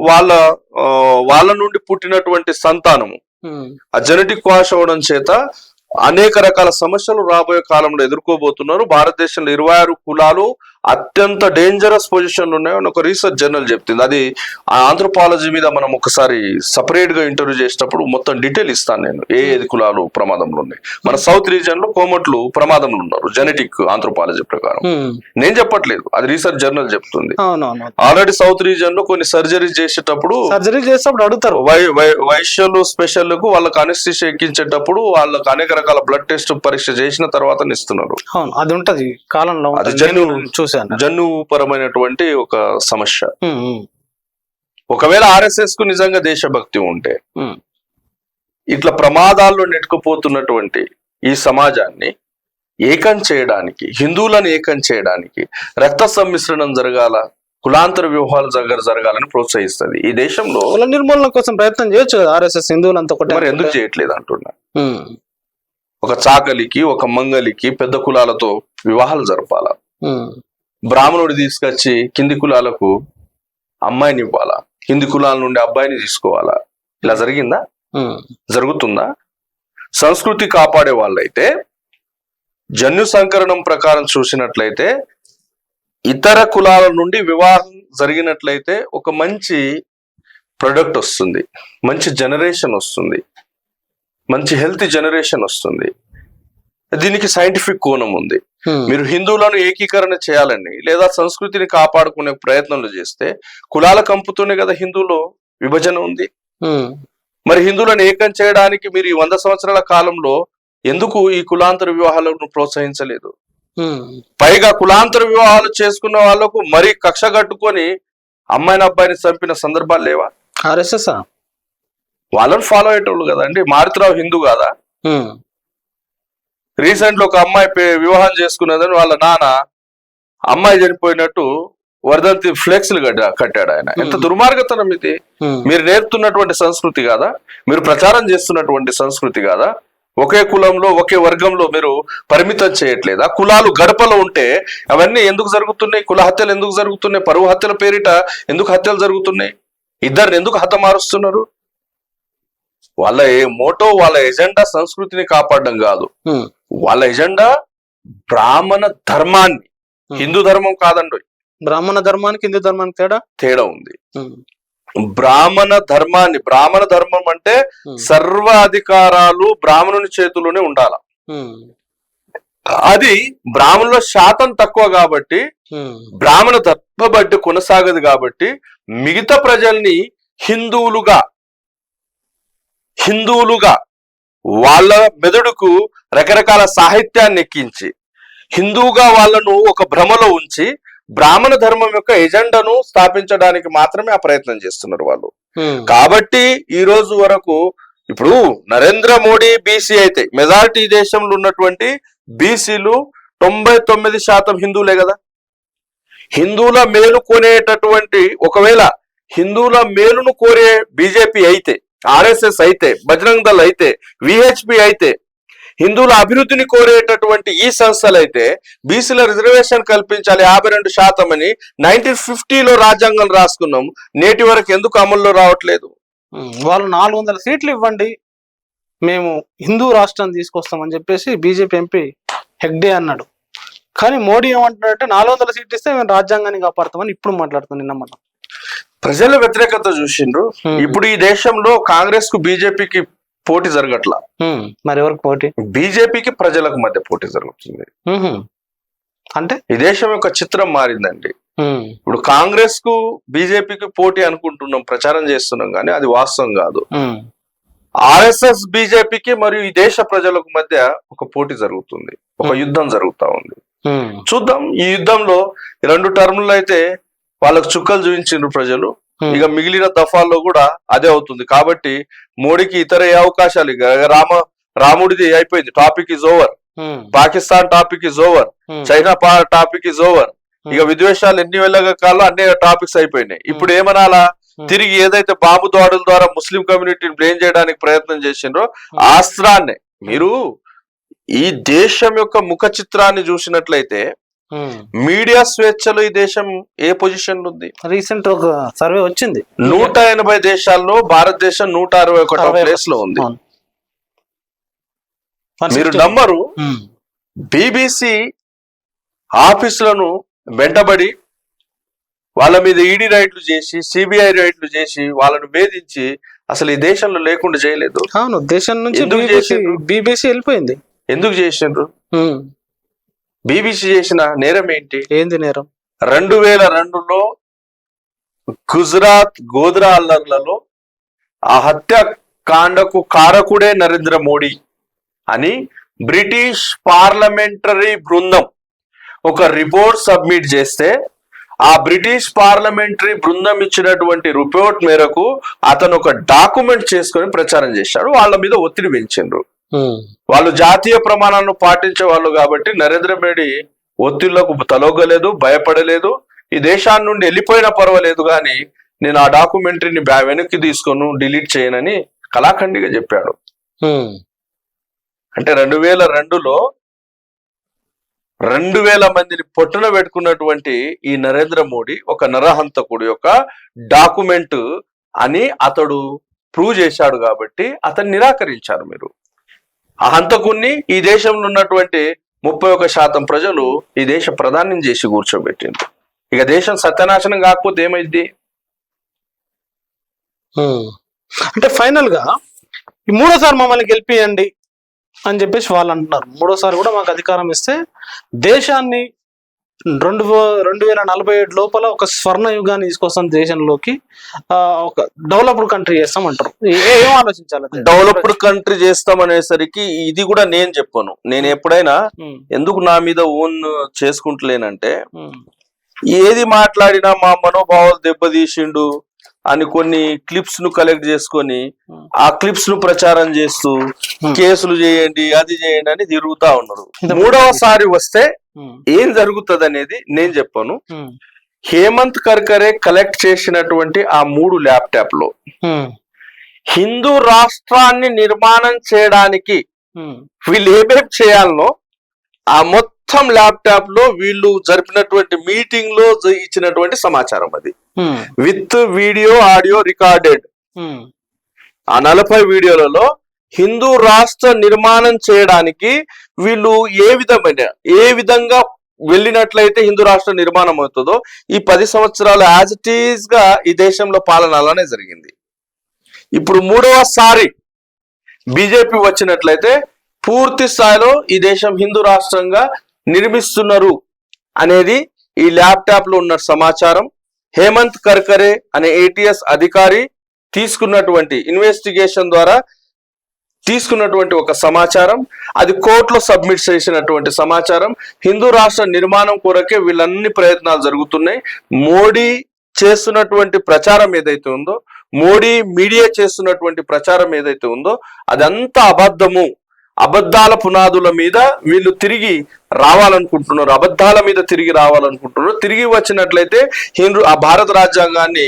వాళ్ళ నుండి పుట్టినటువంటి సంతానము ఆ జెనెటిక్ వాష్ అవడం చేత అనేక రకాల సమస్యలు రాబోయే కాలంలో ఎదుర్కోబోతున్నారు. భారతదేశంలో 26 కులాలు అత్యంత డేంజరస్ పొజిషన్లు ఉన్నాయని ఒక రీసెర్చ్ జర్నల్ చెప్తుంది. అది ఆంథ్రోపాలజీ మీద మనం ఒకసారి సపరేట్ గా ఇంటర్వ్యూ చేసేటప్పుడు మొత్తం డీటెయిల్ ఇస్తాను నేను, ఏ కులాలు ప్రమాదంలో ఉన్నాయి. మన సౌత్ రీజియన్ లో కోమట్లు ప్రమాదంలో ఉన్నారు జెనెటిక్ ఆంథ్రోపాలజీ ప్రకారం. నేను చెప్పట్లేదు, అది రీసెర్చ్ జర్నల్ చెప్తుంది. ఆల్రెడీ సౌత్ రీజియన్ లో కొన్ని సర్జరీ చేసేటప్పుడు అడుగుతారు వైశ్యులు స్పెషల్ కు వాళ్ళకి అనస్థిషియా ఎక్కించేటప్పుడు వాళ్ళకి అనేక రకాల బ్లడ్ టెస్ట్ పరీక్ష చేసిన తర్వాత ఇస్తున్నారు. అది ఉంటది కాలంలో, అది జన్యుపరమైనటువంటి ఒక సమస్య. ఒకవేళ ఆర్ఎస్ఎస్ కు నిజంగా దేశభక్తి ఉంటే ఇట్లా ప్రమాదాల్లో నెట్టుకుపోతున్నటువంటి ఈ సమాజాన్ని ఏకం చేయడానికి, హిందువులను ఏకం చేయడానికి రక్త సమ్మిశ్రణం జరగాల, కులాంతర వ్యూహాలు జరగాలని ప్రోత్సహిస్తుంది. ఈ దేశంలో కుల నిర్మూలన కోసం ప్రయత్నం చేయొచ్చు కదా ఆర్ఎస్ఎస్, హిందువులంతా ఒకటి. మరి ఎందుకు చేయట్లేదు అంటున్నా. ఒక చాకలికి ఒక మంగలికి పెద్ద కులాలతో వివాహాలు జరపాల, బ్రాహ్మణుడు తీసుకొచ్చి కింది కులాలకు అమ్మాయిని ఇవ్వాలా, కింది కులాల నుండి అబ్బాయిని తీసుకోవాలా? ఇలా జరిగిందా? జరుగుతుందా? సంస్కృతి కాపాడే వాళ్ళైతే జన్యు సంకరణం ప్రకారం చూసినట్లయితే ఇతర కులాల నుండి వివాహం జరిగినట్లయితే ఒక మంచి ప్రొడక్ట్ వస్తుంది, మంచి జనరేషన్ వస్తుంది, మంచి హెల్తీ జనరేషన్ వస్తుంది. దీనికి సైంటిఫిక్ కోణం ఉంది. మీరు హిందువులను ఏకీకరణ చేయాలని లేదా సంస్కృతిని కాపాడుకునే ప్రయత్నాలు చేస్తే కులాల కంపుతోనే కదా హిందువులో విభజన ఉంది. మరి హిందువులను ఏకం చేయడానికి మీరు ఈ 100 సంవత్సరాల కాలంలో ఎందుకు ఈ కులాంతర వివాహాలను ప్రోత్సహించలేదు? పైగా కులాంతర వివాహాలు చేసుకున్న వాళ్ళకు మరీ కక్ష కట్టుకొని అమ్మాయిని అబ్బాయిని చంపిన సందర్భాలు లేవా? ఆర్ఎస్ఎస్ వాళ్ళని ఫాలో అయ్యేటోళ్ళు కదండి. మారుతిరావు హిందూ కాదా? రీసెంట్ లో ఒక అమ్మాయి వివాహం చేసుకున్నదని వాళ్ళ నాన్న అమ్మాయి చనిపోయినట్టు వర్ధంతి ఫ్లెక్స్లు కట్టాడు ఆయన. ఎంత దుర్మార్గతనం ఇది! మీరు నేర్పుతున్నటువంటి సంస్కృతి కాదా? మీరు ప్రచారం చేస్తున్నటువంటి సంస్కృతి కాదా? ఒకే కులంలో ఒకే వర్గంలో మీరు పరిమితం చేయట్లేదా? కులాలు గడపలో ఉంటే అవన్నీ ఎందుకు జరుగుతున్నాయి? కుల హత్యలు ఎందుకు జరుగుతున్నాయి? పరువు హత్యల పేరిట ఎందుకు హత్యలు జరుగుతున్నాయి? ఇద్దరిని ఎందుకు హతమారుస్తున్నారు? వాళ్ళ మోటో, వాళ్ళ ఎజెండా సంస్కృతిని కాపాడడం కాదు, వాళ్ళ ఎజెండా బ్రాహ్మణ ధర్మాన్ని. హిందూ ధర్మం కాదండి. బ్రాహ్మణ ధర్మానికి హిందూ ధర్మానికి తేడా ఉంది. బ్రాహ్మణ ధర్మాన్ని, బ్రాహ్మణ ధర్మం అంటే సర్వ అధికారాలు బ్రాహ్మణుని చేతిలోనే ఉండాల. అది బ్రాహ్మణుల శాతం తక్కువ కాబట్టి, బ్రాహ్మణ ధర్మ బట్టి కొనసాగదు కాబట్టి మిగతా ప్రజల్ని హిందువులుగా వాళ్ళ మెదడుకు రకరకాల సాహిత్యాన్ని ఎక్కించి హిందువుగా వాళ్ళను ఒక భ్రమలో ఉంచి బ్రాహ్మణ ధర్మం యొక్క ఎజెండాను స్థాపించడానికి మాత్రమే ఆ ప్రయత్నం చేస్తున్నారు వాళ్ళు. కాబట్టి ఈ రోజు వరకు ఇప్పుడు నరేంద్ర మోడీ బీసీ అయితే, మెజారిటీ దేశంలో ఉన్నటువంటి బీసీలు 99% హిందువులే కదా. హిందువుల మేలు కొనేటటువంటి, ఒకవేళ హిందువుల మేలును కోరే బీజేపీ అయితే, ఆర్ఎస్ఎస్ అయితే, బజరంగ్ దళ్ అయితే, విహెచ్పి అయితే, హిందువుల అభివృద్ధిని కోరేటటువంటి ఈ సంస్థలు అయితే బీసీల రిజర్వేషన్ కల్పించాలి 52% అని 1950లో రాజ్యాంగం రాసుకున్నాం. నేటి వరకు ఎందుకు అమల్లో రావట్లేదు? వాళ్ళు 400 సీట్లు ఇవ్వండి, మేము హిందూ రాష్ట్రాన్ని తీసుకొస్తామని చెప్పేసి బీజేపీ ఎంపీ హెగ్డే అన్నాడు. కానీ మోడీ ఏమంటున్నాడంటే 400 సీట్లు ఇస్తే మేము రాజ్యాంగాన్ని కాపాడుతామని ఇప్పుడు మాట్లాడుతున్నాం. నిన్న మనం ప్రజల వ్యతిరేకత చూసిండ్రు. ఇప్పుడు ఈ దేశంలో కాంగ్రెస్ కు బీజేపీకి పోటీ జరగట్లా. మరి ఎవరికి పోటీ? బీజేపీకి ప్రజలకు మధ్య పోటీ జరుగుతుంది. అంటే ఈ దేశం యొక్క చిత్రం మారిందండి. ఇప్పుడు కాంగ్రెస్ కు బీజేపీకి పోటీ అనుకుంటున్నాం, ప్రచారం చేస్తున్నాం, కానీ అది వాస్తవం కాదు. ఆర్ఎస్ఎస్ బీజేపీకి మరియు ఈ దేశ ప్రజలకు మధ్య ఒక పోటీ జరుగుతుంది, ఒక యుద్ధం జరుగుతా ఉంది. చూద్దాం. ఈ యుద్ధంలో 2 టర్ములు అయితే వాళ్ళకు చుక్కలు చూపించిండ్రు ప్రజలు. ఇక మిగిలిన దఫాల్లో కూడా అదే అవుతుంది. కాబట్టి మోడీకి ఇతర ఏ అవకాశాలు, రాముడిది అయిపోయింది, topic is over. Pakistan topic is over, China topic is over. ఇక విద్వేషాలు ఎన్ని వెళ్ళగాలో అన్ని టాపిక్స్ అయిపోయినాయి. ఇప్పుడు ఏమనాలా? తిరిగి ఏదైతే బాంబు దాడుల ద్వారా ముస్లిం కమ్యూనిటీని బ్లేమ్ చేయడానికి ప్రయత్నం చేసిండ్రో ఆ అస్త్రాన్ని, మీరు ఈ దేశం యొక్క ముఖ చిత్రాన్ని చూసినట్లయితే మీడియా స్వేచ్ఛలో ఈ దేశం ఏ పొజిషన్ ఉంది? రీసెంట్ ఒక సర్వే వచ్చింది, 180 దేశాల్లో భారతదేశం 161వ ప్లేస్ లో ఉంది. మీరు నమ్మరు, బీబీసీ ఆఫీసులను వెంటబడి వాళ్ళ మీద ఈడీ రైడ్లు చేసి సిబిఐ రైడ్లు చేసి వాళ్ళను వేధించి అసలు ఈ దేశంలో లేకుండా చేయలేదు. అవును, దేశం నుంచి ఎందుకు చేసిండ్రు? బీబీసీ వెళ్ళిపోయింది. ఎందుకు చేసిండ్రు? బీబీసీ చేసిన నేరం ఏంటి? ఏంది నేరం? 2002లో గుజరాత్ గోద్రా అల్లర్లలో ఆ హత్యాకాండకు కారకుడే నరేంద్ర మోడీ అని బ్రిటిష్ పార్లమెంటరీ బృందం ఒక రిపోర్ట్ సబ్మిట్ చేస్తే ఆ బ్రిటిష్ పార్లమెంటరీ బృందం ఇచ్చినటువంటి రిపోర్ట్ మేరకు అతను ఒక డాక్యుమెంట్ చేసుకొని ప్రచారం చేశాడు. వాళ్ళ మీద ఒత్తిడి పెంచిండ్రు. వాళ్ళు జాతీయ ప్రమాణాలను పాటించే వాళ్ళు కాబట్టి నరేంద్ర మోడీ ఒత్తిళ్లకు తలొగ్గలేదు, భయపడలేదు. ఈ దేశాన్ని నుండి వెళ్ళిపోయినా పర్వాలేదు కానీ నేను ఆ డాక్యుమెంటరీని వెనక్కి తీసుకొని డిలీట్ చేయనని కళాఖండిగా చెప్పాడు. అంటే 2002లో 2000 మందిని పొట్టున పెట్టుకున్నటువంటి ఈ నరేంద్ర మోడీ ఒక నరహంతకుడు యొక్క డాక్యుమెంట్ అని అతడు ప్రూవ్ చేశాడు కాబట్టి అతన్ని నిరాకరించారు మీరు. ఆ హంతకుణ్ణి ఈ దేశంలో ఉన్నటువంటి 31% ప్రజలు ఈ దేశ ప్రధానం చేసి కూర్చోబెట్టింది. ఇక దేశం సత్యనాశనం కాకపోతే ఏమైంది? అంటే ఫైనల్ గా మూడోసారి మమ్మల్ని గెలిపియండి అని చెప్పేసి వాళ్ళు అంటున్నారు. మూడోసారి కూడా మాకు అధికారం ఇస్తే దేశాన్ని 2047 లోపల ఒక స్వర్ణ యుగాన్ని తీసుకొస్తాం, దేశంలోకి ఒక డెవలప్డ్ కంట్రీ చేస్తాం అంటారు. ఏం ఆలోచించాలి? డెవలప్డ్ కంట్రీ చేస్తాం అనేసరికి ఇది కూడా నేను చెప్పను. నేను ఎప్పుడైనా ఎందుకు నా మీద ఓన్ చేసుకుంటలేనంటే ఏది మాట్లాడినా మా మనోభావాలు దెబ్బతీసిండు అని కొన్ని క్లిప్స్ ను కలెక్ట్ చేసుకొని ఆ క్లిప్స్ ను ప్రచారం చేస్తూ కేసులు చేయండి అది చేయండి అని తిరుగుతా ఉన్నారు. మూడవసారి వస్తే ఏం జరుగుతుంది అనేది నేను చెప్పను. హేమంత్ కర్కరే కలెక్ట్ చేసినటువంటి ఆ 3 ల్యాప్టాప్ లో హిందూ రాష్ట్రాన్ని నిర్మాణం చేయడానికి వీళ్ళు ఏమేం చేయాలనో ఆ మొత్తం ల్యాప్టాప్ లో వీళ్ళు జరిపినటువంటి మీటింగ్ లో ఇచ్చినటువంటి సమాచారం అది విత్ వీడియో ఆడియో రికార్డెడ్. ఆ 40 వీడియోలలో హిందూ రాష్ట్ర నిర్మాణం చేయడానికి వీళ్ళు ఏ విధంగా వెళ్ళినట్లయితే హిందూ రాష్ట్ర నిర్మాణం అవుతుందో ఈ 10 సంవత్సరాలు యాజ్ ఇట్ ఈజ్ గా ఈ దేశంలో పాలన అలానే జరిగింది. ఇప్పుడు మూడవసారి బీజేపీ వచ్చినట్లయితే పూర్తి స్థాయిలో ఈ దేశం హిందూ రాష్ట్రంగా నిర్మిస్తున్నారు అనేది ఈ ల్యాప్టాప్ లో ఉన్న సమాచారం. హేమంత్ కర్కరే అనే ATS అధికారి తీసుకున్నటువంటి ఇన్వెస్టిగేషన్ ద్వారా తీసుకున్నటువంటి ఒక సమాచారం, అది కోర్టులో సబ్మిట్ చేసినటువంటి సమాచారం. హిందూ రాష్ట్ర నిర్మాణం కొరకే వీళ్ళన్ని ప్రయత్నాలు జరుగుతున్నాయి. మోడీ చేస్తున్నటువంటి ప్రచారం ఏదైతే ఉందో, మోడీ మీడియా చేస్తున్నటువంటి ప్రచారం ఏదైతే ఉందో అదంతా అబద్ధము. అబద్ధాల పునాదుల మీద వీళ్ళు తిరిగి రావాలనుకుంటున్నారు, అబద్ధాల మీద తిరిగి రావాలనుకుంటున్నారు. తిరిగి వచ్చినట్లయితే ఆ భారత రాజ్యాంగాన్ని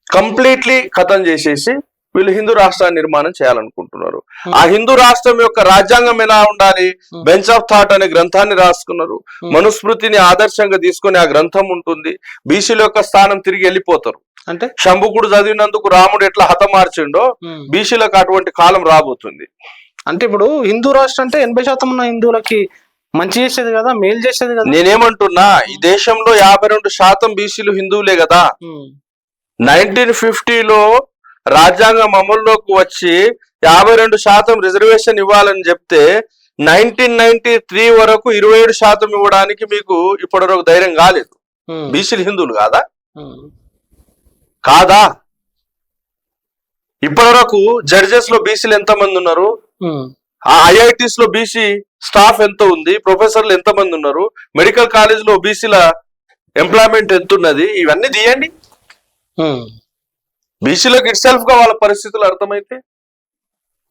కంప్లీట్లీ ఖతం చేసేసి వీళ్ళు హిందూ రాష్ట్రాన్ని నిర్మాణం చేయాలనుకుంటున్నారు. ఆ హిందూ రాష్ట్రం యొక్క రాజ్యాంగం ఎలా ఉండాలి? బెంచ్ ఆఫ్ థాట్ అనే గ్రంథాన్ని రాసుకున్నారు. మనుస్మృతిని ఆదర్శంగా తీసుకుని ఆ గ్రంథం ఉంటుంది. బీసీల యొక్క స్థానం తిరిగి వెళ్ళిపోతారు. అంటే శంభుకుడు చదివినందుకు రాముడు ఎట్లా హతమార్చిండో బీసీలకు అటువంటి కాలం రాబోతుంది. అంటే ఇప్పుడు హిందూ రాష్ట్రం అంటే 80% ఉన్న హిందువులకి మంచి చేసేది కదా, మేలు చేసేది కదా. నేనేమంటున్నా, ఈ దేశంలో 52% బీసీలు హిందువులే కదా. 1950లో రాజ్యాంగం అమల్లోకి వచ్చి 52% రిజర్వేషన్ ఇవ్వాలని చెప్తే 1993 వరకు 27% ఇవ్వడానికి మీకు ఇప్పటివరకు ధైర్యం కాలేదు. బీసీలు హిందువులు కాదా? ఇప్పటివరకు జడ్జెస్ లో బీసీలు ఎంత మంది ఉన్నారు? ఆ IITs లో బీసీ స్టాఫ్ ఎంత ఉంది? ప్రొఫెసర్లు ఎంత మంది ఉన్నారు? మెడికల్ కాలేజ్ లో బీసీల ఎంప్లాయ్మెంట్ ఎంత ఉన్నది? ఇవన్నీ తీయండి. బీసీలకు ఇట్ సెల్ఫ్ గా వాళ్ళ పరిస్థితులు అర్థమైతే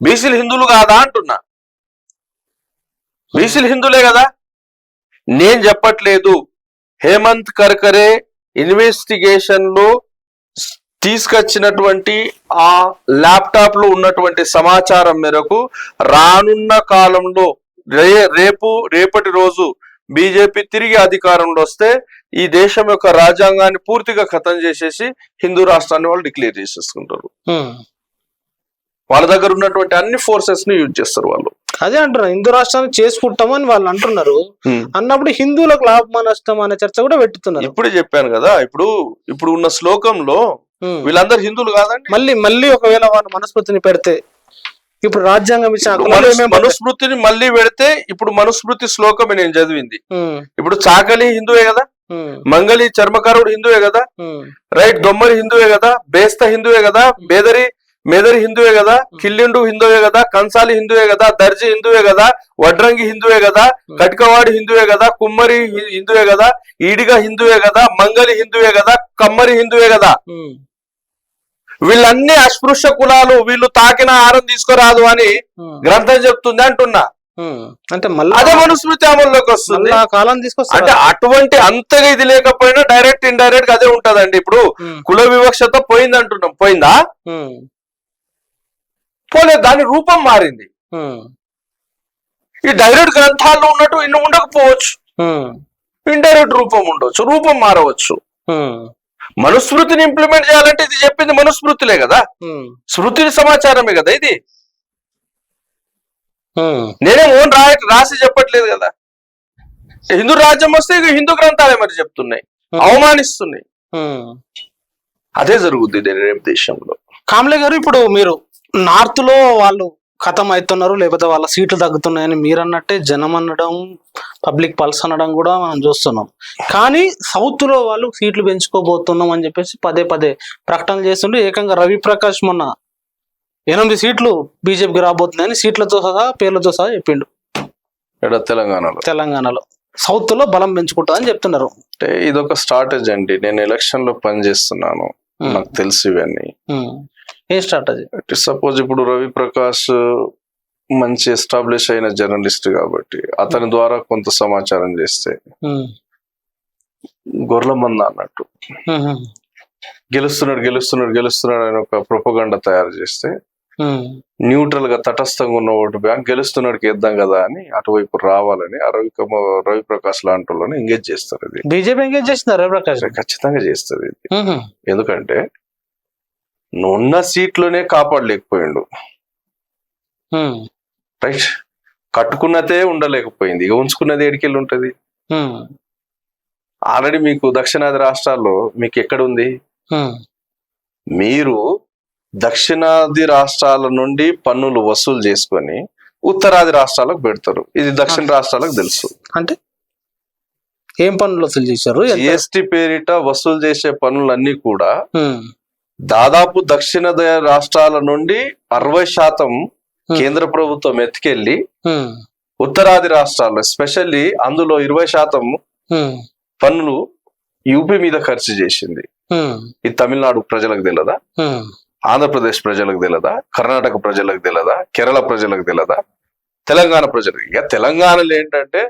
బీసీలు హిందువులు కాదా అంటున్నా. బీసీలు హిందువులే కదా. నేను చెప్పట్లేదు. హేమంత్ కర్కరే ఇన్వెస్టిగేషన్ లో తీసుకొచ్చినటువంటి ఆ ల్యాప్టాప్ లో ఉన్నటువంటి సమాచారం మేరకు రానున్న కాలంలో రేపటి రోజు బీజేపీ తిరిగి అధికారంలో వస్తే ఈ దేశం యొక్క రాజ్యాంగాన్ని పూర్తిగా ఖతం చేసేసి హిందూ రాష్ట్రాన్ని వాళ్ళు డిక్లేర్ చేసేసుకుంటారు. వాళ్ళ దగ్గర ఉన్నటువంటి అన్ని ఫోర్సెస్ ని యూజ్ చేస్తారు వాళ్ళు. అదే అంటున్నారు, హిందూ రాష్ట్రాన్ని చేసుకుంటామని వాళ్ళు అంటున్నారు. అన్నప్పుడు హిందువులకు లాభమా నష్టం అనే చర్చ కూడా పెట్టుతున్నారు. ఇప్పుడే చెప్పాను కదా, ఇప్పుడు ఉన్న శ్లోకంలో వీళ్ళందరూ హిందువులు కాదండి. మళ్ళీ ఒకవేళ వాళ్ళు మనస్మృతిని పెడితే, ఇప్పుడు రాజ్యాంగం ఇచ్చిన మనుస్మృతిని మళ్ళీ పెడితే, ఇప్పుడు మనుస్మృతి శ్లోకమే నేను చదివింది. ఇప్పుడు చాకలి హిందువే కదా, మంగళి చర్మకారుడు హిందువే కదా, రైట్, దొమ్మరి హిందువే కదా, బేస్త హిందువే కదా, మేదరి హిందువే కదా, కిల్లిండు హిందువే కదా, కంసాలి హిందువే కదా, దర్జీ హిందువే కదా, వడ్రంగి హిందువే కదా, కటికవాడి హిందువే కదా, కుమ్మరి హిందువే కదా, ఈడిగ హిందువే కదా, మంగలి హిందువే కదా, కమ్మరి హిందువే కదా. వీళ్ళన్ని అస్పృశ్య కులాలు, వీళ్ళు తాకిన ఆహారం తీసుకురాదు అని గ్రంథం చెప్తుంది అంటున్నా. అంటే మళ్ళీ అదే మనుస్మృతి అమల్లోకి వస్తుంది. కాలం తీసుకొస్తా అంటే అటువంటి అంతగా ఇది లేకపోయినా డైరెక్ట్ ఇండైరెక్ట్ అదే ఉంటదండి. ఇప్పుడు కుల వివక్షత పోయింది అంటున్నాం, పోయిందా? పోలేదు, దాని రూపం మారింది. ఈ డైరెక్ట్ గ్రంథాల్లో ఉన్నట్టు ఇన్ని ఉండకపోవచ్చు, ఇండైరెక్ట్ రూపం ఉండొచ్చు, రూపం మారవచ్చు. మనుస్మృతిని ఇంప్లిమెంట్ చేయాలంటే ఇది చెప్పింది మనుస్మృతిలే కదా, స్మృతి సమాచారమే కదా ఇది. నేనేం ఓన్ రాసి చెప్పట్లేదు కదా. హిందూ రాజ్యం వస్తే ఇక హిందూ గ్రంథాలే మరి చెప్తున్నాయి, అవమానిస్తున్నాయి. అదే జరుగుద్ది రేపు దేశంలో. కామ్లే గారు, ఇప్పుడు మీరు నార్త్ లో వాళ్ళు ఖతం అవుతున్నారు, లేకపోతే వాళ్ళ సీట్లు తగ్గుతున్నాయని మీరు అన్నట్టే జనం అనడం, పబ్లిక్ పల్స్ అనడం కూడా మనం చూస్తున్నాం. కానీ సౌత్ లో వాళ్ళు సీట్లు పెంచుకోబోతున్నాం అని చెప్పేసి పదే ప్రకటనలు చేస్తుంటే, ఏకంగా రవిప్రకాష్ మొన్న 8 సీట్లు బీజేపీకి రాబోతున్నాయని సీట్లతో సహా పేర్లతో సహా చెప్పిండు. తెలంగాణలో సౌత్ లో బలం పెంచుకుంటా అని చెప్తున్నారు. అంటే ఇదొక స్ట్రాటజీ అండి. నేను ఎలక్షన్ లో పనిచేస్తున్నాను, నాకు తెలుసు ఇవన్నీ. ఏ స్ట్రాటజీ? సపోజ్ ఇప్పుడు రవిప్రకాష్ మంచి ఎస్టాబ్లిష్ అయిన జర్నలిస్ట్ కాబట్టి అతని ద్వారా కొంత సమాచారం చేస్తే గొర్రెల మంద అన్నట్టు గెలుస్తున్నాడు అని ఒక ప్రొపగండా తయారు చేస్తే, న్యూట్రల్ గా తటస్థంగా ఉన్న ఓటు బ్యాంక్ గెలుస్తున్నాడికి ఇద్దాం కదా అని అటువైపు రావాలని రవిప్రకాష్ లాంటి వాళ్ళని ఎంగేజ్ చేస్తారు. ఇది బీజేపీ ఎంగేజ్ చేస్తున్నారు, రవిప్రకాష్ ఖచ్చితంగా చేస్తుంది ఇది. ఎందుకంటే ఉన్న సీట్లోనే కాపాడలేకపోయిండు, రైట్, కట్టుకున్నదే ఉండలేకపోయింది, ఇక ఉంచుకున్నది ఏడికెళ్ళి ఉంటది. ఆల్రెడీ మీకు దక్షిణాది రాష్ట్రాల్లో మీకు ఎక్కడుంది? మీరు దక్షిణాది రాష్ట్రాల నుండి పన్నులు వసూలు చేసుకొని ఉత్తరాది రాష్ట్రాలకు పెడతారు. ఇది దక్షిణ రాష్ట్రాలకు తెలుసు. అంటే ఏం పన్నులు వసూలు చేశారు? జిఎస్టి పేరిట వసూలు చేసే పన్నులన్నీ కూడా దాదాపు దక్షిణ రాష్ట్రాల నుండి 60% కేంద్ర ప్రభుత్వం ఎత్తుకెళ్లి ఉత్తరాది రాష్ట్రాల్లో ఎస్పెషల్లీ అందులో 20% పన్నులు యూపీ మీద ఖర్చు చేసింది. ఇది తమిళనాడు ప్రజలకు తెలియదా? ఆంధ్రప్రదేశ్ ప్రజలకు తెలియదా? కర్ణాటక ప్రజలకు తెలియదా? కేరళ ప్రజలకు తెలియదా? తెలంగాణ ప్రజలకు. ఇక తెలంగాణలో ఏంటంటే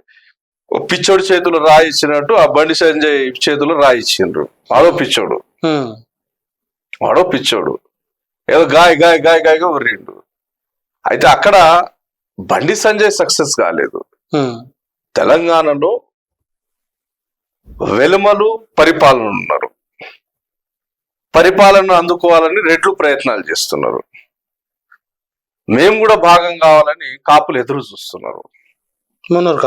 పిచ్చోడి చేతులు రాయిచ్చినట్టు ఆ బండి సంజయ్ చేతులు రాయిచ్చిండ్రు. వాడో పిచ్చోడు ఏదో గాయగా ఉర్రిండు. అయితే అక్కడ బండి సంజయ్ సక్సెస్ కాలేదు. తెలంగాణలో వెలుమలు పరిపాలన ఉన్నారు, పరిపాలన అందుకోవాలని రెడ్లు ప్రయత్నాలు చేస్తున్నారు. మేము కూడా భాగం కావాలని కాపులు ఎదురు చూస్తున్నారు. మున్నూరు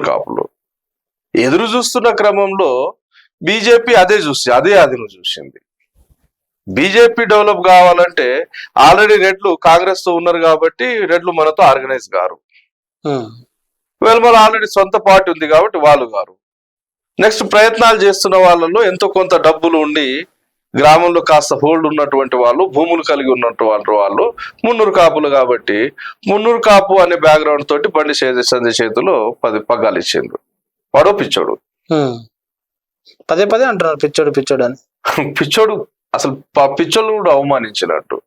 కాపులు ఎదురు చూస్తున్న క్రమంలో బీజేపీ అదే అదును చూసింది. బీజేపీ డెవలప్ కావాలంటే ఆల్రెడీ రెడ్లు కాంగ్రెస్ తో ఉన్నారు కాబట్టి రెడ్లు మనతో ఆర్గనైజ్ గారు. వెల్మల ఆల్రెడీ సొంత పార్టీ ఉంది కాబట్టి వాళ్ళు గారు. నెక్స్ట్ ప్రయత్నాలు చేస్తున్న వాళ్ళలో ఎంతో కొంత డబ్బులు ఉండి గ్రామంలో కాస్త హోల్డ్ ఉన్నటువంటి వాళ్ళు, భూములు కలిగి ఉన్నటువంటి వాళ్ళు మున్నూరు కాపులు కాబట్టి మున్నూరు కాపు అనే బ్యాక్గ్రౌండ్ తోటి బండి సంజయ్ చేతిలో 10 పగ్గాలు ఇచ్చిండ్రు. వాడో పిచ్చోడు. పదే అంటున్నారు పిచ్చోడు అని. పిచ్చోడు అసలు పిచ్చోళ్ళు కూడా అవమానించినట్టు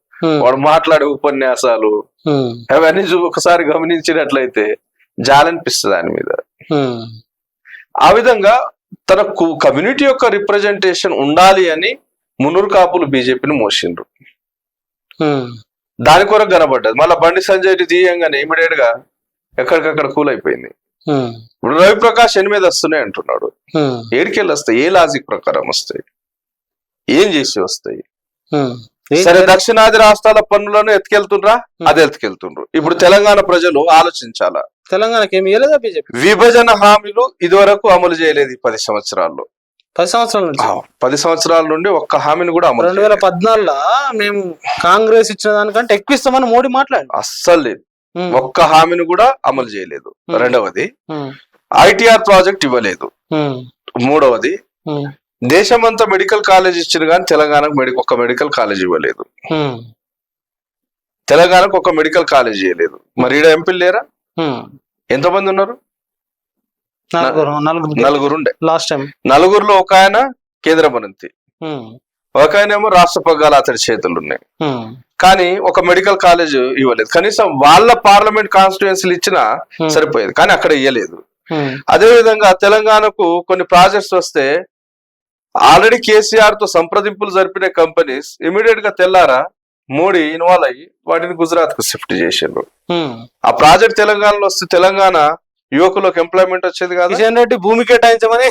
వాడు మాట్లాడే ఉపన్యాసాలు అవన్నీ ఒకసారి గమనించినట్లయితే జాలనిపిస్తుంది ఆయన మీద. ఆ విధంగా తన కమ్యూనిటీ యొక్క రిప్రజెంటేషన్ ఉండాలి అని మున్నూరు కాపులు బీజేపీని మోసిండ్రు. దాని కొరకు కనబడ్డది. మళ్ళీ బండి సంజయ్ తీయంగానే ఇమీడియట్ గా ఎక్కడికక్కడ కూల్ అయిపోయింది. ఇప్పుడు రవిప్రకాష్ 8 వస్తున్నాయి అంటున్నాడు. ఏడికెళ్ళి వస్తాయి? ఏ లాజిక్ ప్రకారం వస్తాయి? ఏం చేసి వస్తాయి? సరే దక్షిణాది రాష్ట్రాల పన్నులను ఎత్తుకెళ్తుండ్రా, అది ఎత్తుకెళ్తుండ్రు. ఇప్పుడు తెలంగాణ ప్రజలు ఆలోచించాలా, తెలంగాణకి ఏమి ఇవ్వలేదా బీజేపీ? విభజన హామీలు ఇదివరకు అమలు చేయలేదు. 10 సంవత్సరాల్లో 10 సంవత్సరాల నుంచి 10 సంవత్సరాల నుండి ఒక్క హామీని కూడా అమలు 2014లో మేము కాంగ్రెస్ ఇచ్చిన దానికంటే ఎక్కువ ఇస్తామని మోడీ మాట్లాడు. అస్సలు లేదు, ఒక్క హామీని కూడా అమలు చేయలేదు. రెండవది ఐటీఆర్ ప్రాజెక్ట్ ఇవ్వలేదు. మూడవది దేశమంతా మెడికల్ కాలేజ్ ఇచ్చిన కానీ తెలంగాణకు ఒక్క మెడికల్ కాలేజ్ ఇవ్వలేదు. తెలంగాణకు ఒక మెడికల్ కాలేజ్ ఇవ్వలేదు. మరి ఈడ ఎంపీలు లేరా? ఎంతమంది ఉన్నారు? నలుగురు ఉండే. లాస్ట్ టైం నలుగురులో ఒక ఆయన కేంద్ర మంత్రి, ఒక ఆయన ఏమో రాష్ట్ర పగ్గాలు అతడి చేతులు ఉన్నాయి. కానీ ఒక మెడికల్ కాలేజ్ ఇవ్వలేదు. కనీసం వాళ్ళ పార్లమెంట్ కాన్స్టిట్యుయెన్సీలు ఇచ్చినా సరిపోయేది, కానీ అక్కడ ఇవ్వలేదు. అదే విధంగా తెలంగాణకు కొన్ని ప్రాజెక్ట్స్ వస్తే ఆల్రెడీ కేసీఆర్ తో సంప్రదింపులు జరిపిన కంపెనీస్ ఇమీడియట్ గా తెల్లారా మోడీ ఇన్వాల్వ్ అయ్యి వాటిని గుజరాత్ కు షిఫ్ట్ చేసిండ్రు. ఆ ప్రాజెక్ట్ తెలంగాణలో వస్తే తెలంగాణ యువకులకు ఎంప్లాయ్మెంట్ వచ్చేది కాదు. కిషన్ రెడ్డి భూమి కేటాయించమని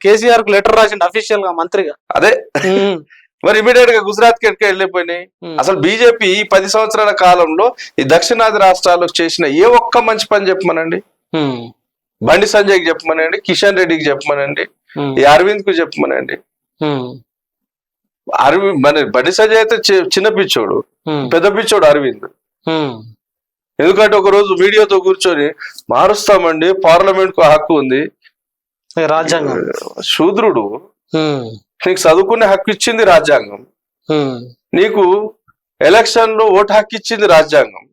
కేసీఆర్ కు లెటర్ రాసిండు అఫీషియల్ గా మంత్రిగా. అదే మరి ఇమీడియట్ గా గుజరాత్ కి వెళ్ళిపోయినాయి. అసలు బీజేపీ ఈ 10 సంవత్సరాల కాలంలో ఈ దక్షిణాది రాష్ట్రాలకు చేసిన ఏ ఒక్క మంచి పని చెప్పమనండి. బండి సంజయ్కి చెప్పమనండి, కిషన్ రెడ్డికి చెప్పమనండి, ఈ అరవింద్ కు చెప్పమనండి. అరవింద్ మన బండి సంజయ్ అయితే చిన్న పిచ్చోడు, పెద్ద పిచ్చోడు అరవింద్. ఎందుకంటే ఒక రోజు మీడియాతో కూర్చొని మారుస్తామండి, పార్లమెంట్ కు హక్కు ఉంది, రాజ్యాంగం, శూద్రుడు, నీకు చదువుకునే హక్కు ఇచ్చింది రాజ్యాంగం, నీకు ఎలక్షన్ లో ఓటు హక్కు ఇచ్చింది రాజ్యాంగం,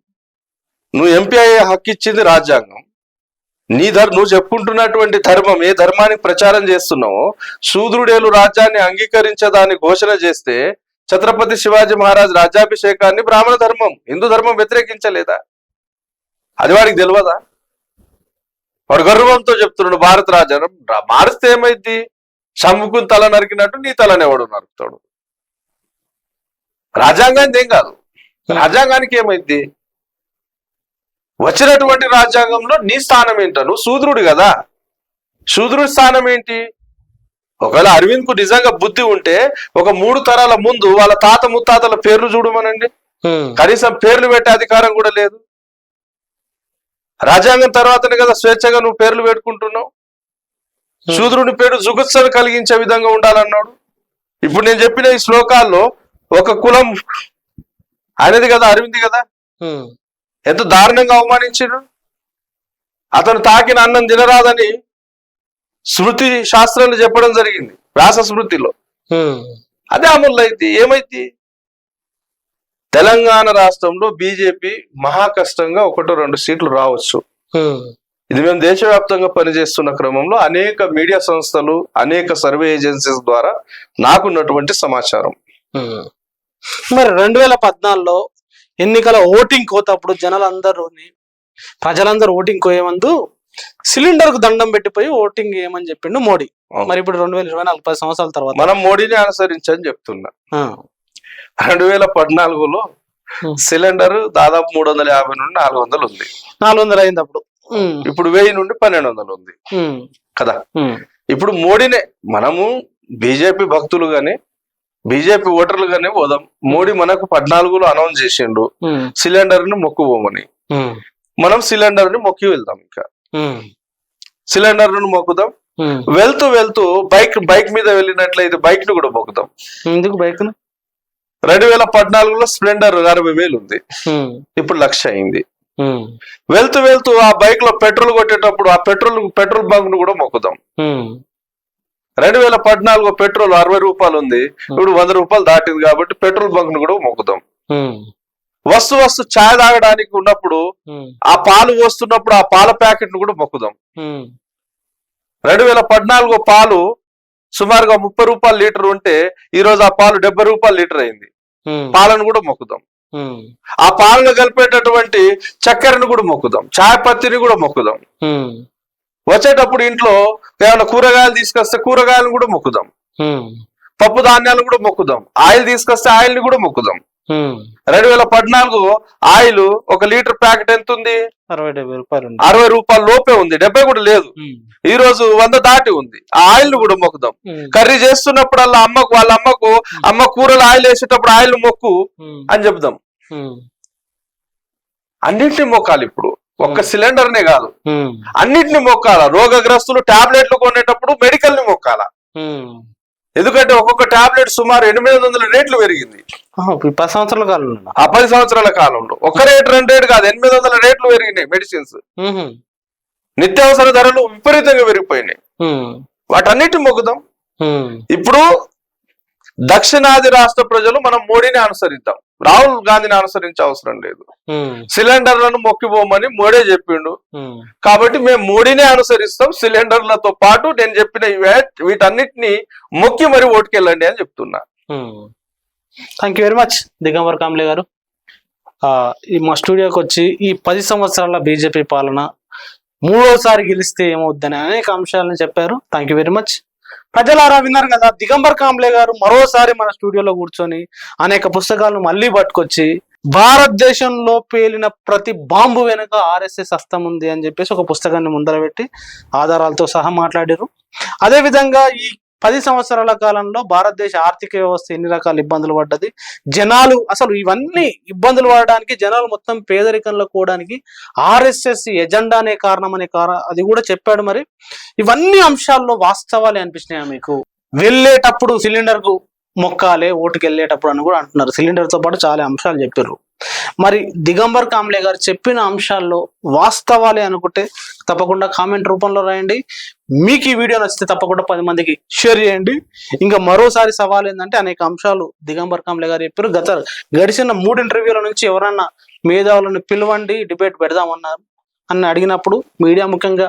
నువ్వు ఎంపీ అయ్యే హక్కు ఇచ్చింది రాజ్యాంగం. నువ్వు చెప్పుకుంటున్నటువంటి ధర్మం, ఏ ధర్మానికి ప్రచారం చేస్తున్నావో శూద్రుడేలు రాజ్యాన్ని అంగీకరించేదాన్ని ఘోషణ చేస్తే ఛత్రపతి శివాజీ మహారాజ్ రాజ్యాభిషేకాన్ని బ్రాహ్మణ ధర్మం, హిందూ ధర్మం వ్యతిరేకించలేదా? అది వాడికి తెలియదా? వాడు గర్వంతో చెప్తున్నాడు భారత రాజ్యాంగం మారిస్తే ఏమైంది? షమ్ముకుని తల నరికినట్టు నీ తలని ఎవడు నరుకుతాడు? రాజ్యాంగానికి ఏం కాదు, రాజ్యాంగానికి ఏమైంది? వచ్చినటువంటి రాజ్యాంగంలో నీ స్థానం ఏంట? నువ్వు శూద్రుడు కదా, శూద్రుడి స్థానం ఏంటి? ఒకవేళ అరవింద్ కు నిజంగా బుద్ధి ఉంటే ఒక 3 తరాల ముందు వాళ్ళ తాత ముత్తాతల పేర్లు చూడమనండి. కనీసం పేర్లు పెట్టే అధికారం కూడా లేదు. రాజ్యాంగం తర్వాతనే కదా స్వేచ్ఛగా నువ్వు పేర్లు పెట్టుకుంటున్నావు. శూద్రుని పేరు జుగుత్సను కలిగించే విధంగా ఉండాలన్నాడు. ఇప్పుడు నేను చెప్పిన ఈ శ్లోకాల్లో ఒక కులం అనేది కదా అరవింద్ కదా, ఎంత దారుణంగా అవమానించాడు. అతను తాకిన అన్నం తినరాదని స్మృతి శాస్త్రాలు చెప్పడం జరిగింది, వ్యాస స్మృతిలో. అదే అమలు అయితే ఏమైంది? తెలంగాణ రాష్ట్రంలో బీజేపీ మహా కష్టంగా 1-2 సీట్లు రావచ్చు. ఇది మేము దేశవ్యాప్తంగా పనిచేస్తున్న క్రమంలో అనేక మీడియా సంస్థలు, అనేక సర్వే ఏజెన్సీస్ ద్వారా నాకున్నటువంటి సమాచారం. మరి 2014లో ఎన్నికల ఓటింగ్ కోతప్పుడు ప్రజలందరూ ఓటింగ్ కోయమందు సిలిండర్ కు దండం పెట్టిపోయి ఓటింగ్ ఏమని చెప్పిండు మోడీ. మరి ఇప్పుడు 2024 10 సంవత్సరాల తర్వాత మనం మోడీని అనుసరించని చెప్తున్నా. 2014లో సిలిండర్ దాదాపు 350 నుండి 400 ఉంది. 400 అయింది అప్పుడు. ఇప్పుడు 1000 నుండి 1200 ఉంది కదా. ఇప్పుడు మోడీనే మనము బీజేపీ భక్తులు గాని బీజేపీ ఓటర్లు గానే పోదాం. మోడీ మనకు 14లో అనౌన్స్ చేసిండు సిలిండర్ ని మొక్కుపోమని. మనం సిలిండర్ ని మొక్కి వెళ్దాం. ఇంకా సిలిండర్ ను మొక్కుదాం. వెళ్తూ వెళ్తూ బైక్ మీద వెళ్ళినట్లయితే బైక్ ను కూడా మొక్కుదాం. ఎందుకు బైక్? 2014లో స్ప్లెండర్ 60,000 ఉంది, ఇప్పుడు 1,00,000 అయింది. వెళ్తూ వెళ్తూ ఆ బైక్ లో పెట్రోల్ కొట్టేటప్పుడు ఆ పెట్రోల్ బంక్ ను కూడా మొక్కుదాం. 2014 పెట్రోల్ 60 రూపాయలు ఉంది, ఇప్పుడు 100 రూపాయలు దాటింది కాబట్టి పెట్రోల్ బంక్ ను కూడా మొక్కుదాం. వస్తు ఛాయ్ తాగడానికి ఉన్నప్పుడు ఆ పాలు పోస్తున్నప్పుడు ఆ పాల ప్యాకెట్ ను కూడా మొక్కుదాం. 2014 పాలు సుమారుగా 30 రూపాయలు లీటర్ ఉంటే ఈ రోజు ఆ పాలు 70 రూపాయలు లీటర్ అయింది. పాలను కూడా మొక్కుదాం. ఆ పాలను కలిపేటటువంటి చక్కెరను కూడా మొక్కుదాం. ఛాయ్ పత్తిని కూడా మొక్కుదాం. వచ్చేటప్పుడు ఇంట్లో ఏమైనా కూరగాయలు తీసుకొస్తే కూరగాయలను కూడా మొక్కుదాం. పప్పు ధాన్యాలను కూడా మొక్కుదాం. ఆయిల్ తీసుకొస్తే ఆయిల్ ని కూడా మొక్కుదాం. 2014 ఆయిల్ 1 లీటర్ ప్యాకెట్ ఎంత ఉంది? 60-70 రూపాయలు 60 రూపాయల లోపే ఉంది, 70 కూడా లేదు. ఈ రోజు 100 దాటి ఉంది. ఆ ఆయిల్ కూడా మొక్కుదాం. కర్రీ చేస్తున్నప్పుడల్లా వాళ్ళ అమ్మకు అమ్మ కూరలు ఆయిల్ వేసేటప్పుడు ఆయిల్ మొక్కు అని చెప్దాం. అన్నింటినీ మొక్కాలి. ఇప్పుడు ఒక్క సిలిండర్నే కాదు, అన్నిటిని మొక్కాల. రోగగ్రస్తులు టాబ్లెట్లు కొనేటప్పుడు మెడికల్ ని మొక్కాల. ఎందుకంటే ఒక్కొక్క టాబ్లెట్ సుమారు 800 రేట్లు పెరిగింది 10 సంవత్సరాల కాలంలో. ఆ 10 సంవత్సరాల కాలంలో ఒక రేటు 2 రేటు కాదు, 800 రేట్లు పెరిగినాయి మెడిసిన్స్. నిత్యావసర ధరలు విపరీతంగా పెరిగిపోయినాయి. వాటన్నిటిని మొక్కుదాం. ఇప్పుడు దక్షిణాది రాష్ట్ర ప్రజలు మనం మోడీని అనుసరిద్దాం, రాహుల్ గాంధీని అనుసరించే అవసరం లేదు. సిలిండర్లను మొక్కిపోమని మోడీ చెప్పిండు కాబట్టి మేము మోడీనే అనుసరిస్తాం. సిలిండర్లతో పాటు నేను చెప్పిన వీటన్నిటిని మొక్కి మరి ఓటుకెళ్ళండి అని చెప్తున్నా. Thank you very much Digambar Kamble గారు. ఈ మా స్టూడియోకి వచ్చి ఈ 10 సంవత్సరాల బీజేపీ పాలన మూడోసారి గెలిస్తే ఏమవుద్దని అనేక అంశాలను చెప్పారు. Thank you very much. ప్రజలారా విన్నారు కదా, దిగంబర్ కాంబ్లే గారు మరోసారి మన స్టూడియోలో కూర్చొని అనేక పుస్తకాలను మళ్ళీ పట్టుకొచ్చి భారతదేశంలో పేలిన ప్రతి బాంబు వెనుక ఆర్ఎస్ఎస్ హస్తం ఉంది అని చెప్పేసి ఒక పుస్తకాన్ని ముందర పెట్టి ఆధారాలతో సహా మాట్లాడారు. అదేవిధంగా ఈ 10 సంవత్సరాల కాలంలో భారతదేశ ఆర్థిక వ్యవస్థ ఎన్ని రకాల ఇబ్బందులు పడ్డది, జనాలు అసలు ఇవన్నీ ఇబ్బందులు పడడానికి, జనాలు మొత్తం పేదరికంలో పోవడానికి ఆర్ఎస్ఎస్ ఎజెండానే కారణం అనే అది కూడా చెప్పాడు. మరి ఇవన్నీ అంశాల్లో వాస్తవాలే అనిపించినాయా మీకు? వెళ్ళేటప్పుడు సిలిండర్ కు మొక్కాలే ఓటుకు వెళ్ళేటప్పుడు అని కూడా అంటున్నారు. సిలిండర్ తో పాటు చాలా అంశాలు చెప్పారు. మరి దిగంబర్ కాంబ్లే గారు చెప్పిన అంశాల్లో వాస్తవాలే అనుకుంటే తప్పకుండా కామెంట్ రూపంలో రాయండి. మీకు ఈ వీడియో నచ్చితే తప్పకుండా 10 మందికి షేర్ చేయండి. ఇంకా మరోసారి సవాల్ ఏంటంటే అనేక అంశాలు దిగంబర్ కాంబ్లే గారు చెప్పారు. గడిచిన 3 ఇంటర్వ్యూల నుంచి ఎవరన్నా మేధావులను పిలవండి డిబేట్ పెడదామన్నారు అని అడిగినప్పుడు మీడియా ముఖ్యంగా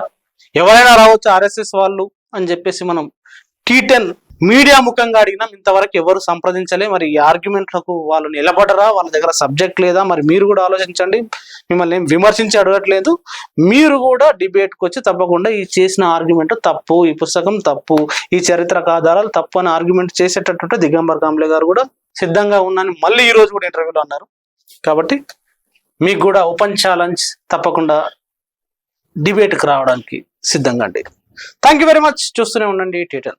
ఎవరైనా రావచ్చు ఆర్ఎస్ఎస్ వాళ్ళు అని చెప్పేసి మనం T10 మీడియా ముఖంగా అడిగినాం. ఇంతవరకు ఎవరు సంప్రదించలే. మరి ఈ ఆర్గ్యుమెంట్లకు వాళ్ళు నిలబడరా, వాళ్ళ దగ్గర సబ్జెక్ట్ లేదా? మరి మీరు కూడా ఆలోచించండి. మిమ్మల్ని ఏం విమర్శించి అడగట్లేదు. మీరు కూడా డిబేట్కి వచ్చి తప్పకుండా ఈ చేసిన ఆర్గ్యుమెంట్ తప్పు, ఈ పుస్తకం తప్పు, ఈ చరిత్రక ఆధారాలు తప్పు అని ఆర్గ్యుమెంట్ చేసేటట్టు దిగంబర్ కాంబ్లే గారు కూడా సిద్ధంగా ఉన్నాను మళ్ళీ ఈ రోజు కూడా ఇంటర్వ్యూలో అన్నారు. కాబట్టి మీకు కూడా ఓపెన్ ఛాలెంజ్, తప్పకుండా డిబేట్కి రావడానికి సిద్ధంగా అండి. Thank you very much. చూస్తూనే ఉండండి T10.